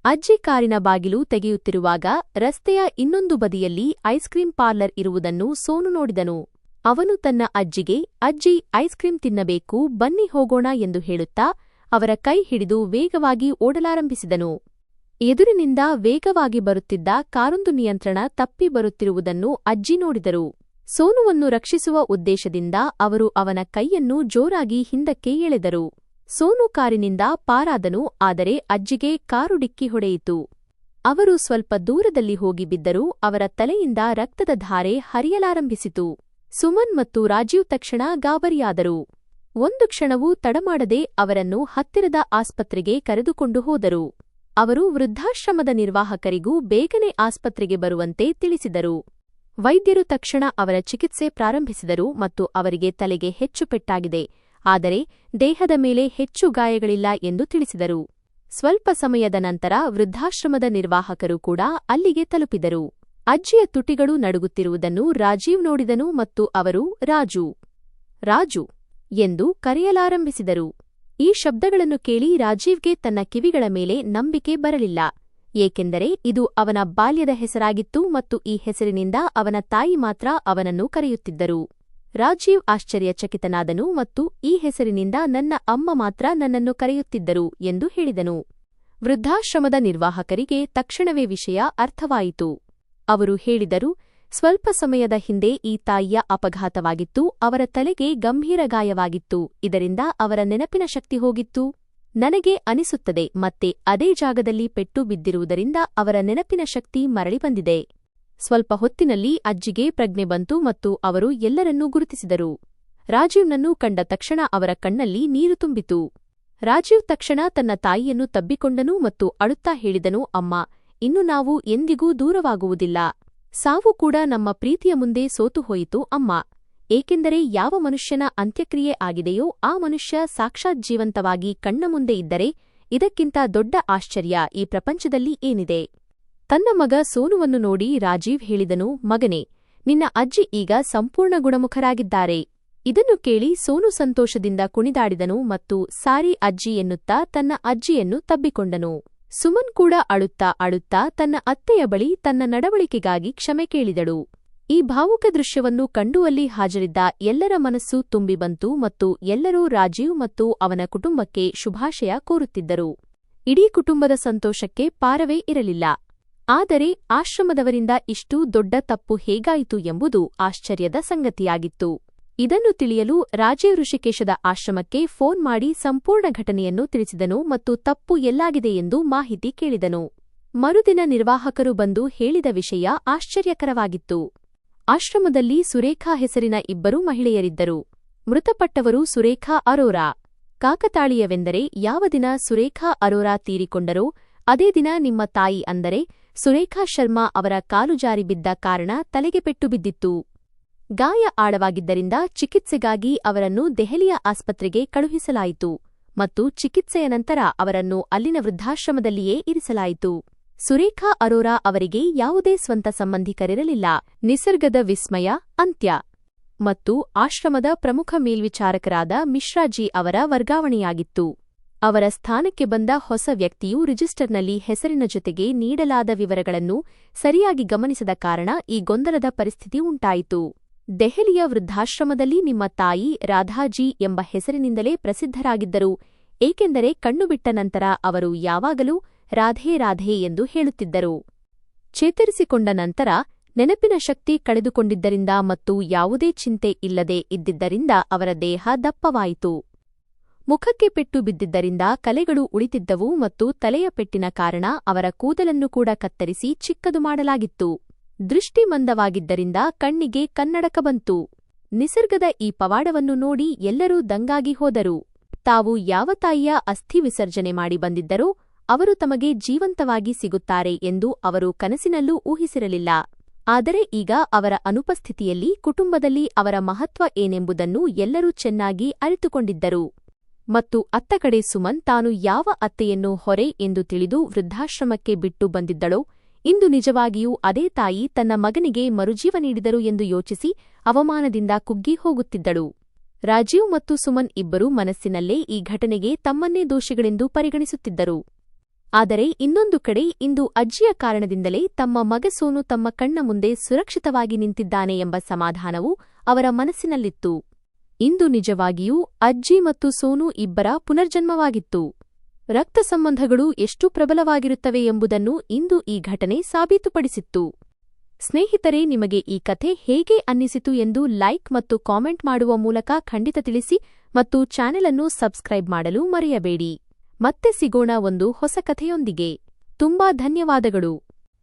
ಅಜ್ಜಿ ಕಾರಿನ ಬಾಗಿಲು ತೆಗೆಯುತ್ತಿರುವಾಗ ರಸ್ತೆಯ ಇನ್ನೊಂದು ಬದಿಯಲ್ಲಿ ಐಸ್ ಕ್ರೀಂ ಪಾರ್ಲರ್ ಇರುವುದನ್ನು ಸೋನು ನೋಡಿದನು. ಅವನು ತನ್ನ ಅಜ್ಜಿಗೆ, ಅಜ್ಜಿ ಐಸ್ ಕ್ರೀಂ ತಿನ್ನಬೇಕು, ಬನ್ನಿ ಹೋಗೋಣ ಎಂದು ಹೇಳುತ್ತಾ ಅವರ ಕೈ ಹಿಡಿದು ವೇಗವಾಗಿ ಓಡಲಾರಂಭಿಸಿದನು. ಎದುರಿನಿಂದ ವೇಗವಾಗಿ ಬರುತ್ತಿದ್ದ ಕಾರೊಂದು ನಿಯಂತ್ರಣ ತಪ್ಪಿ ಬರುತ್ತಿರುವುದನ್ನು ಅಜ್ಜಿ ನೋಡಿದರು. ಸೋನುವನ್ನು ರಕ್ಷಿಸುವ ಉದ್ದೇಶದಿಂದ ಅವರು ಅವನ ಕೈಯನ್ನು ಜೋರಾಗಿ ಹಿಂದಕ್ಕೆ ಎಳೆದರು. ಸೋನು ಕಾರಿನಿಂದ ಪಾರಾದನು, ಆದರೆ ಅಜ್ಜಿಗೆ ಕಾರು ಡಿಕ್ಕಿ ಹೊಡೆಯಿತು. ಅವರು ಸ್ವಲ್ಪ ದೂರದಲ್ಲಿ ಹೋಗಿ ಬಿದ್ದರು. ಅವರ ತಲೆಯಿಂದ ರಕ್ತದ ಧಾರೆ ಹರಿಯಲಾರಂಭಿಸಿತು. ಸುಮನ್ ಮತ್ತು ರಾಜೀವ್ ತಕ್ಷಣ ಗಾಬರಿಯಾದರು. ಒಂದು ಕ್ಷಣವೂ ತಡಮಾಡದೆ ಅವರನ್ನು ಹತ್ತಿರದ ಆಸ್ಪತ್ರೆಗೆ ಕರೆದುಕೊಂಡು ಹೋದರು. ಅವರು ವೃದ್ಧಾಶ್ರಮದ ನಿರ್ವಾಹಕರಿಗೂ ಬೇಗನೆ ಆಸ್ಪತ್ರೆಗೆ ಬರುವಂತೆ ತಿಳಿಸಿದರು. ವೈದ್ಯರು ತಕ್ಷಣ ಅವರ ಚಿಕಿತ್ಸೆ ಪ್ರಾರಂಭಿಸಿದರು ಮತ್ತು ಅವರಿಗೆ ತಲೆಗೆ ಹೆಚ್ಚು ಪೆಟ್ಟಾಗಿದೆ, ಆದರೆ ದೇಹದ ಮೇಲೆ ಹೆಚ್ಚು ಗಾಯಗಳಿಲ್ಲ ಎಂದು ತಿಳಿಸಿದರು. ಸ್ವಲ್ಪ ಸಮಯದ ನಂತರ ವೃದ್ಧಾಶ್ರಮದ ನಿರ್ವಾಹಕರು ಕೂಡ ಅಲ್ಲಿಗೆ ತಲುಪಿದರು. ಅಜ್ಜಿಯ ತುಟಿಗಳು ನಡುಗುತ್ತಿರುವುದನ್ನು ರಾಜೀವ್ ನೋಡಿದನು ಮತ್ತು ಅವರು ರಾಜು, ರಾಜು ಎಂದು ಕರೆಯಲಾರಂಭಿಸಿದರು. ಈ ಶಬ್ದಗಳನ್ನು ಕೇಳಿ ರಾಜೀವ್ಗೆ ತನ್ನ ಕಿವಿಗಳ ಮೇಲೆ ನಂಬಿಕೆ ಬರಲಿಲ್ಲ, ಏಕೆಂದರೆ ಇದು ಅವನ ಬಾಲ್ಯದ ಹೆಸರಾಗಿತ್ತು ಮತ್ತು ಈ ಹೆಸರಿನಿಂದ ಅವನ ತಾಯಿ ಮಾತ್ರ ಅವನನ್ನು ಕರೆಯುತ್ತಿದ್ದರು. ರಾಜೀವ್ ಆಶ್ಚರ್ಯಚಕಿತನಾದನು ಮತ್ತು ಈ ಹೆಸರಿನಿಂದ ನನ್ನ ಅಮ್ಮ ಮಾತ್ರ ನನ್ನನ್ನು ಕರೆಯುತ್ತಿದ್ದರು ಎಂದು ಹೇಳಿದನು. ವೃದ್ಧಾಶ್ರಮದ ನಿರ್ವಾಹಕರಿಗೆ ತಕ್ಷಣವೇ ವಿಷಯ ಅರ್ಥವಾಯಿತು. ಅವರು ಹೇಳಿದರು, ಸ್ವಲ್ಪ ಸಮಯದ ಹಿಂದೆ ಈ ತಾಯಿಯ ಅಪಘಾತವಾಗಿತ್ತು. ಅವರ ತಲೆಗೆ ಗಂಭೀರ ಗಾಯವಾಗಿತ್ತು. ಇದರಿಂದ ಅವರ ನೆನಪಿನ ಶಕ್ತಿ ಹೋಗಿತ್ತು. ನನಗೆ ಅನಿಸುತ್ತದೆ ಮತ್ತೆ ಅದೇ ಜಾಗದಲ್ಲಿ ಪೆಟ್ಟು ಬಿದ್ದಿರುವುದರಿಂದ ಅವರ ನೆನಪಿನ ಶಕ್ತಿ ಮರಳಿ ಬಂದಿದೆ. ಸ್ವಲ್ಪ ಹೊತ್ತಿನಲ್ಲಿ ಅಜ್ಜಿಗೆ ಪ್ರಜ್ಞೆ ಬಂತು ಮತ್ತು ಅವರು ಎಲ್ಲರನ್ನೂ ಗುರುತಿಸಿದರು. ರಾಜೀವ್ನನ್ನು ಕಂಡ ತಕ್ಷಣ ಅವರ ಕಣ್ಣಲ್ಲಿ ನೀರು ತುಂಬಿತು. ರಾಜೀವ್ ತಕ್ಷಣ ತನ್ನ ತಾಯಿಯನ್ನು ತಬ್ಬಿಕೊಂಡನು ಮತ್ತು ಅಳುತ್ತಾ ಹೇಳಿದನು, ಅಮ್ಮ, ಇನ್ನು ನಾವು ಎಂದಿಗೂ ದೂರವಾಗುವುದಿಲ್ಲ. ಸಾವು ಕೂಡ ನಮ್ಮ ಪ್ರೀತಿಯ ಮುಂದೆ ಸೋತು ಹೋಯಿತು ಅಮ್ಮ. ಏಕೆಂದರೆ ಯಾವ ಮನುಷ್ಯನ ಅಂತ್ಯಕ್ರಿಯೆ ಆಗಿದೆಯೋ ಆ ಮನುಷ್ಯ ಸಾಕ್ಷಾತ್ ಜೀವಂತವಾಗಿ ಕಣ್ಣ ಮುಂದೆ ಇದ್ದರೆ ಇದಕ್ಕಿಂತ ದೊಡ್ಡ ಆಶ್ಚರ್ಯ ಈ ಪ್ರಪಂಚದಲ್ಲಿ ಏನಿದೆ. ತನ್ನ ಮಗ ಸೋನುವನ್ನು ನೋಡಿ ರಾಜೀವ್ ಹೇಳಿದನು, ಮಗನೇ, ನಿನ್ನ ಅಜ್ಜಿ ಈಗ ಸಂಪೂರ್ಣ ಗುಣಮುಖರಾಗಿದ್ದಾರೆ. ಇದನ್ನು ಕೇಳಿ ಸೋನು ಸಂತೋಷದಿಂದ ಕುಣಿದಾಡಿದನು ಮತ್ತು ಸಾರಿ ಅಜ್ಜಿ ಎನ್ನುತ್ತಾ ತನ್ನ ಅಜ್ಜಿಯನ್ನು ತಬ್ಬಿಕೊಂಡನು. ಸುಮನ್ ಕೂಡ ಅಳುತ್ತಾ ಅಳುತ್ತಾ ತನ್ನ ಅತ್ತೆಯ ಬಳಿ ತನ್ನ ನಡವಳಿಕೆಗಾಗಿ ಕ್ಷಮೆ ಕೇಳಿದಳು. ಈ ಭಾವುಕ ದೃಶ್ಯವನ್ನು ಕಂಡು ಅಲ್ಲಿ ಹಾಜರಿದ್ದ ಎಲ್ಲರ ಮನಸ್ಸು ತುಂಬಿ ಬಂತು ಮತ್ತು ಎಲ್ಲರೂ ರಾಜೀವ್ ಮತ್ತು ಅವನ ಕುಟುಂಬಕ್ಕೆ ಶುಭಾಶಯ ಕೋರುತ್ತಿದ್ದರು. ಇಡೀ ಕುಟುಂಬದ ಸಂತೋಷಕ್ಕೆ ಪಾರವೇ ಇರಲಿಲ್ಲ. ಆದರೆ ಆಶ್ರಮದವರಿಂದ ಇಷ್ಟು ದೊಡ್ಡ ತಪ್ಪು ಹೇಗಾಯಿತು ಎಂಬುದು ಆಶ್ಚರ್ಯದ ಸಂಗತಿಯಾಗಿತ್ತು. ಇದನ್ನು ತಿಳಿಯಲು ರಾಜೀವ್ ಋಷಿಕೇಶದ ಆಶ್ರಮಕ್ಕೆ ಫೋನ್ ಮಾಡಿ ಸಂಪೂರ್ಣ ಘಟನೆಯನ್ನು ತಿಳಿಸಿದನು ಮತ್ತು ತಪ್ಪು ಎಲ್ಲಾಗಿದೆ ಎಂದು ಮಾಹಿತಿ ಕೇಳಿದನು. ಮರುದಿನ ನಿರ್ವಾಹಕರು ಬಂದು ಹೇಳಿದ ವಿಷಯ ಆಶ್ಚರ್ಯಕರವಾಗಿತ್ತು. ಆಶ್ರಮದಲ್ಲಿ ಸುರೇಖಾ ಹೆಸರಿನ ಇಬ್ಬರು ಮಹಿಳೆಯರಿದ್ದರು. ಮೃತಪಟ್ಟವರು ಸುರೇಖಾ ಅರೋರಾ. ಕಾಕತಾಳೀಯವೆಂದರೆ ಯಾವ ದಿನ ಸುರೇಖಾ ಅರೋರಾ ತೀರಿಕೊಂಡರೋ ಅದೇ ದಿನ ನಿಮ್ಮ ತಾಯಿ ಅಂದರೆ ಸುರೇಖಾ ಶರ್ಮಾ ಅವರ ಕಾಲು ಜಾರಿ ಬಿದ್ದ ಕಾರಣ ತಲೆಗೆ ಪೆಟ್ಟು ಬಿದ್ದಿತ್ತು. ಗಾಯ ಆಳವಾಗಿದ್ದರಿಂದ ಚಿಕಿತ್ಸೆಗಾಗಿ ಅವರನ್ನು ದೆಹಲಿಯ ಆಸ್ಪತ್ರೆಗೆ ಕಳುಹಿಸಲಾಯಿತು ಮತ್ತು ಚಿಕಿತ್ಸೆಯ ನಂತರ ಅವರನ್ನು ಅಲ್ಲಿನ ವೃದ್ಧಾಶ್ರಮದಲ್ಲಿಯೇ ಇರಿಸಲಾಯಿತು. ಸುರೇಖಾ ಅರೋರಾ ಅವರಿಗೆ ಯಾವುದೇ ಸ್ವಂತ ಸಂಬಂಧಿಕರಿರಲಿಲ್ಲ. ನಿಸರ್ಗದ ವಿಸ್ಮಯ ಅಂತ್ಯ ಮತ್ತು ಆಶ್ರಮದ ಪ್ರಮುಖ ಮೇಲ್ವಿಚಾರಕರಾದ ಮಿಶ್ರಾಜಿ ಅವರ ವರ್ಗಾವಣೆಯಾಗಿತ್ತು. ಅವರ ಸ್ಥಾನಕ್ಕೆ ಬಂದ ಹೊಸ ವ್ಯಕ್ತಿಯು ರಿಜಿಸ್ಟರ್ನಲ್ಲಿ ಹೆಸರಿನ ಜೊತೆಗೆ ನೀಡಲಾದ ವಿವರಗಳನ್ನು ಸರಿಯಾಗಿ ಗಮನಿಸದ ಕಾರಣ ಈ ಗೊಂದಲದ ಪರಿಸ್ಥಿತಿ ಉಂಟಾಯಿತು. ದೆಹಲಿಯ ವೃದ್ಧಾಶ್ರಮದಲ್ಲಿ ನಿಮ್ಮ ತಾಯಿ ರಾಧಾಜಿ ಎಂಬ ಹೆಸರಿನಿಂದಲೇ ಪ್ರಸಿದ್ಧರಾಗಿದ್ದರು, ಏಕೆಂದರೆ ಕಣ್ಣುಬಿಟ್ಟ ನಂತರ ಅವರು ಯಾವಾಗಲೂ ರಾಧೇ ರಾಧೇ ಎಂದು ಹೇಳುತ್ತಿದ್ದರು. ಚೇತರಿಸಿಕೊಂಡ ನಂತರ ನೆನಪಿನ ಶಕ್ತಿ ಕಳೆದುಕೊಂಡಿದ್ದರಿಂದ ಮತ್ತು ಯಾವುದೇ ಚಿಂತೆ ಇಲ್ಲದೆ ಇದ್ದಿದ್ದರಿಂದ ಅವರ ದೇಹ ದಪ್ಪವಾಯಿತು. ಮುಖಕ್ಕೆ ಪೆಟ್ಟು ಬಿದ್ದಿದ್ದರಿಂದ ಕಲೆಗಳು ಉಳಿತಿದ್ದವು ಮತ್ತು ತಲೆಯ ಪೆಟ್ಟಿನ ಕಾರಣ ಅವರ ಕೂದಲನ್ನು ಕೂಡ ಕತ್ತರಿಸಿ ಚಿಕ್ಕದು ಮಾಡಲಾಗಿತ್ತು. ದೃಷ್ಟಿ ಮಂದವಾಗಿದ್ದರಿಂದ ಕಣ್ಣಿಗೆ ಕನ್ನಡಕ ಬಂತು. ನಿಸರ್ಗದ ಈ ಪವಾಡವನ್ನು ನೋಡಿ ಎಲ್ಲರೂ ದಂಗಾಗಿ ಹೋದರು. ತಾವು ಯಾವ ತಾಯಿಯ ಅಸ್ಥಿ ವಿಸರ್ಜನೆ ಮಾಡಿ ಬಂದಿದ್ದರೋ ಅವರು ತಮಗೆ ಜೀವಂತವಾಗಿ ಸಿಗುತ್ತಾರೆ ಎಂದು ಅವರು ಕನಸಿನಲ್ಲೂ ಊಹಿಸಿರಲಿಲ್ಲ. ಆದರೆ ಈಗ ಅವರ ಅನುಪಸ್ಥಿತಿಯಲ್ಲಿ ಕುಟುಂಬದಲ್ಲಿ ಅವರ ಮಹತ್ವ ಏನೆಂಬುದನ್ನು ಎಲ್ಲರೂ ಚೆನ್ನಾಗಿ ಅರಿತುಕೊಂಡಿದ್ದರು. ಮತ್ತು ಅತ್ತ ಕಡೆ ಸುಮನ್ ತಾನು ಯಾವ ಅತ್ತೆಯನ್ನು ಹೊರೆ ಎಂದು ತಿಳಿದು ವೃದ್ಧಾಶ್ರಮಕ್ಕೆ ಬಿಟ್ಟು ಬಂದಿದ್ದಳೋ ಇಂದು ನಿಜವಾಗಿಯೂ ಅದೇ ತಾಯಿ ತನ್ನ ಮಗನಿಗೆ ಮರುಜೀವ ನೀಡಿದರು ಎಂದು ಯೋಚಿಸಿ ಅವಮಾನದಿಂದ ಕುಗ್ಗಿ ಹೋಗುತ್ತಿದ್ದಳು. ರಾಜೀವ್ ಮತ್ತು ಸುಮನ್ ಇಬ್ಬರೂ ಮನಸ್ಸಿನಲ್ಲೇ ಈ ಘಟನೆಗೆ ತಮ್ಮನ್ನೇ ದೋಷಿಗಳೆಂದು ಪರಿಗಣಿಸುತ್ತಿದ್ದರು. ಆದರೆ ಇನ್ನೊಂದು ಕಡೆ ಇಂದು ಅಜ್ಜಿಯ ಕಾರಣದಿಂದಲೇ ತಮ್ಮ ಮಗ ಸೋನು ತಮ್ಮ ಕಣ್ಣ ಮುಂದೆ ಸುರಕ್ಷಿತವಾಗಿ ನಿಂತಿದ್ದಾನೆ ಎಂಬ ಸಮಾಧಾನವು ಅವರ ಮನಸ್ಸಿನಲ್ಲಿತ್ತು. ಇಂದು ನಿಜವಾಗಿಯೂ ಅಜ್ಜಿ ಮತ್ತು ಸೋನು ಇಬ್ಬರ ಪುನರ್ಜನ್ಮವಾಗಿತ್ತು. ರಕ್ತ ಸಂಬಂಧಗಳು ಎಷ್ಟು ಪ್ರಬಲವಾಗಿರುತ್ತವೆ ಎಂಬುದನ್ನು ಇಂದು ಈ ಘಟನೆ ಸಾಬೀತುಪಡಿಸಿತ್ತು. ಸ್ನೇಹಿತರೆ, ನಿಮಗೆ ಈ ಕಥೆ ಹೇಗೆ ಅನ್ನಿಸಿತು ಎಂದು ಲೈಕ್ ಮತ್ತು ಕಾಮೆಂಟ್ ಮಾಡುವ ಮೂಲಕ ಖಂಡಿತ ತಿಳಿಸಿ ಮತ್ತು ಚಾನೆಲ್ ಅನ್ನು ಸಬ್ಸ್ಕ್ರೈಬ್ ಮಾಡಲು ಮರೆಯಬೇಡಿ. ಮತ್ತೆ ಸಿಗೋಣ ಒಂದು ಹೊಸ ಕಥೆಯೊಂದಿಗೆ. ತುಂಬಾ ಧನ್ಯವಾದಗಳು.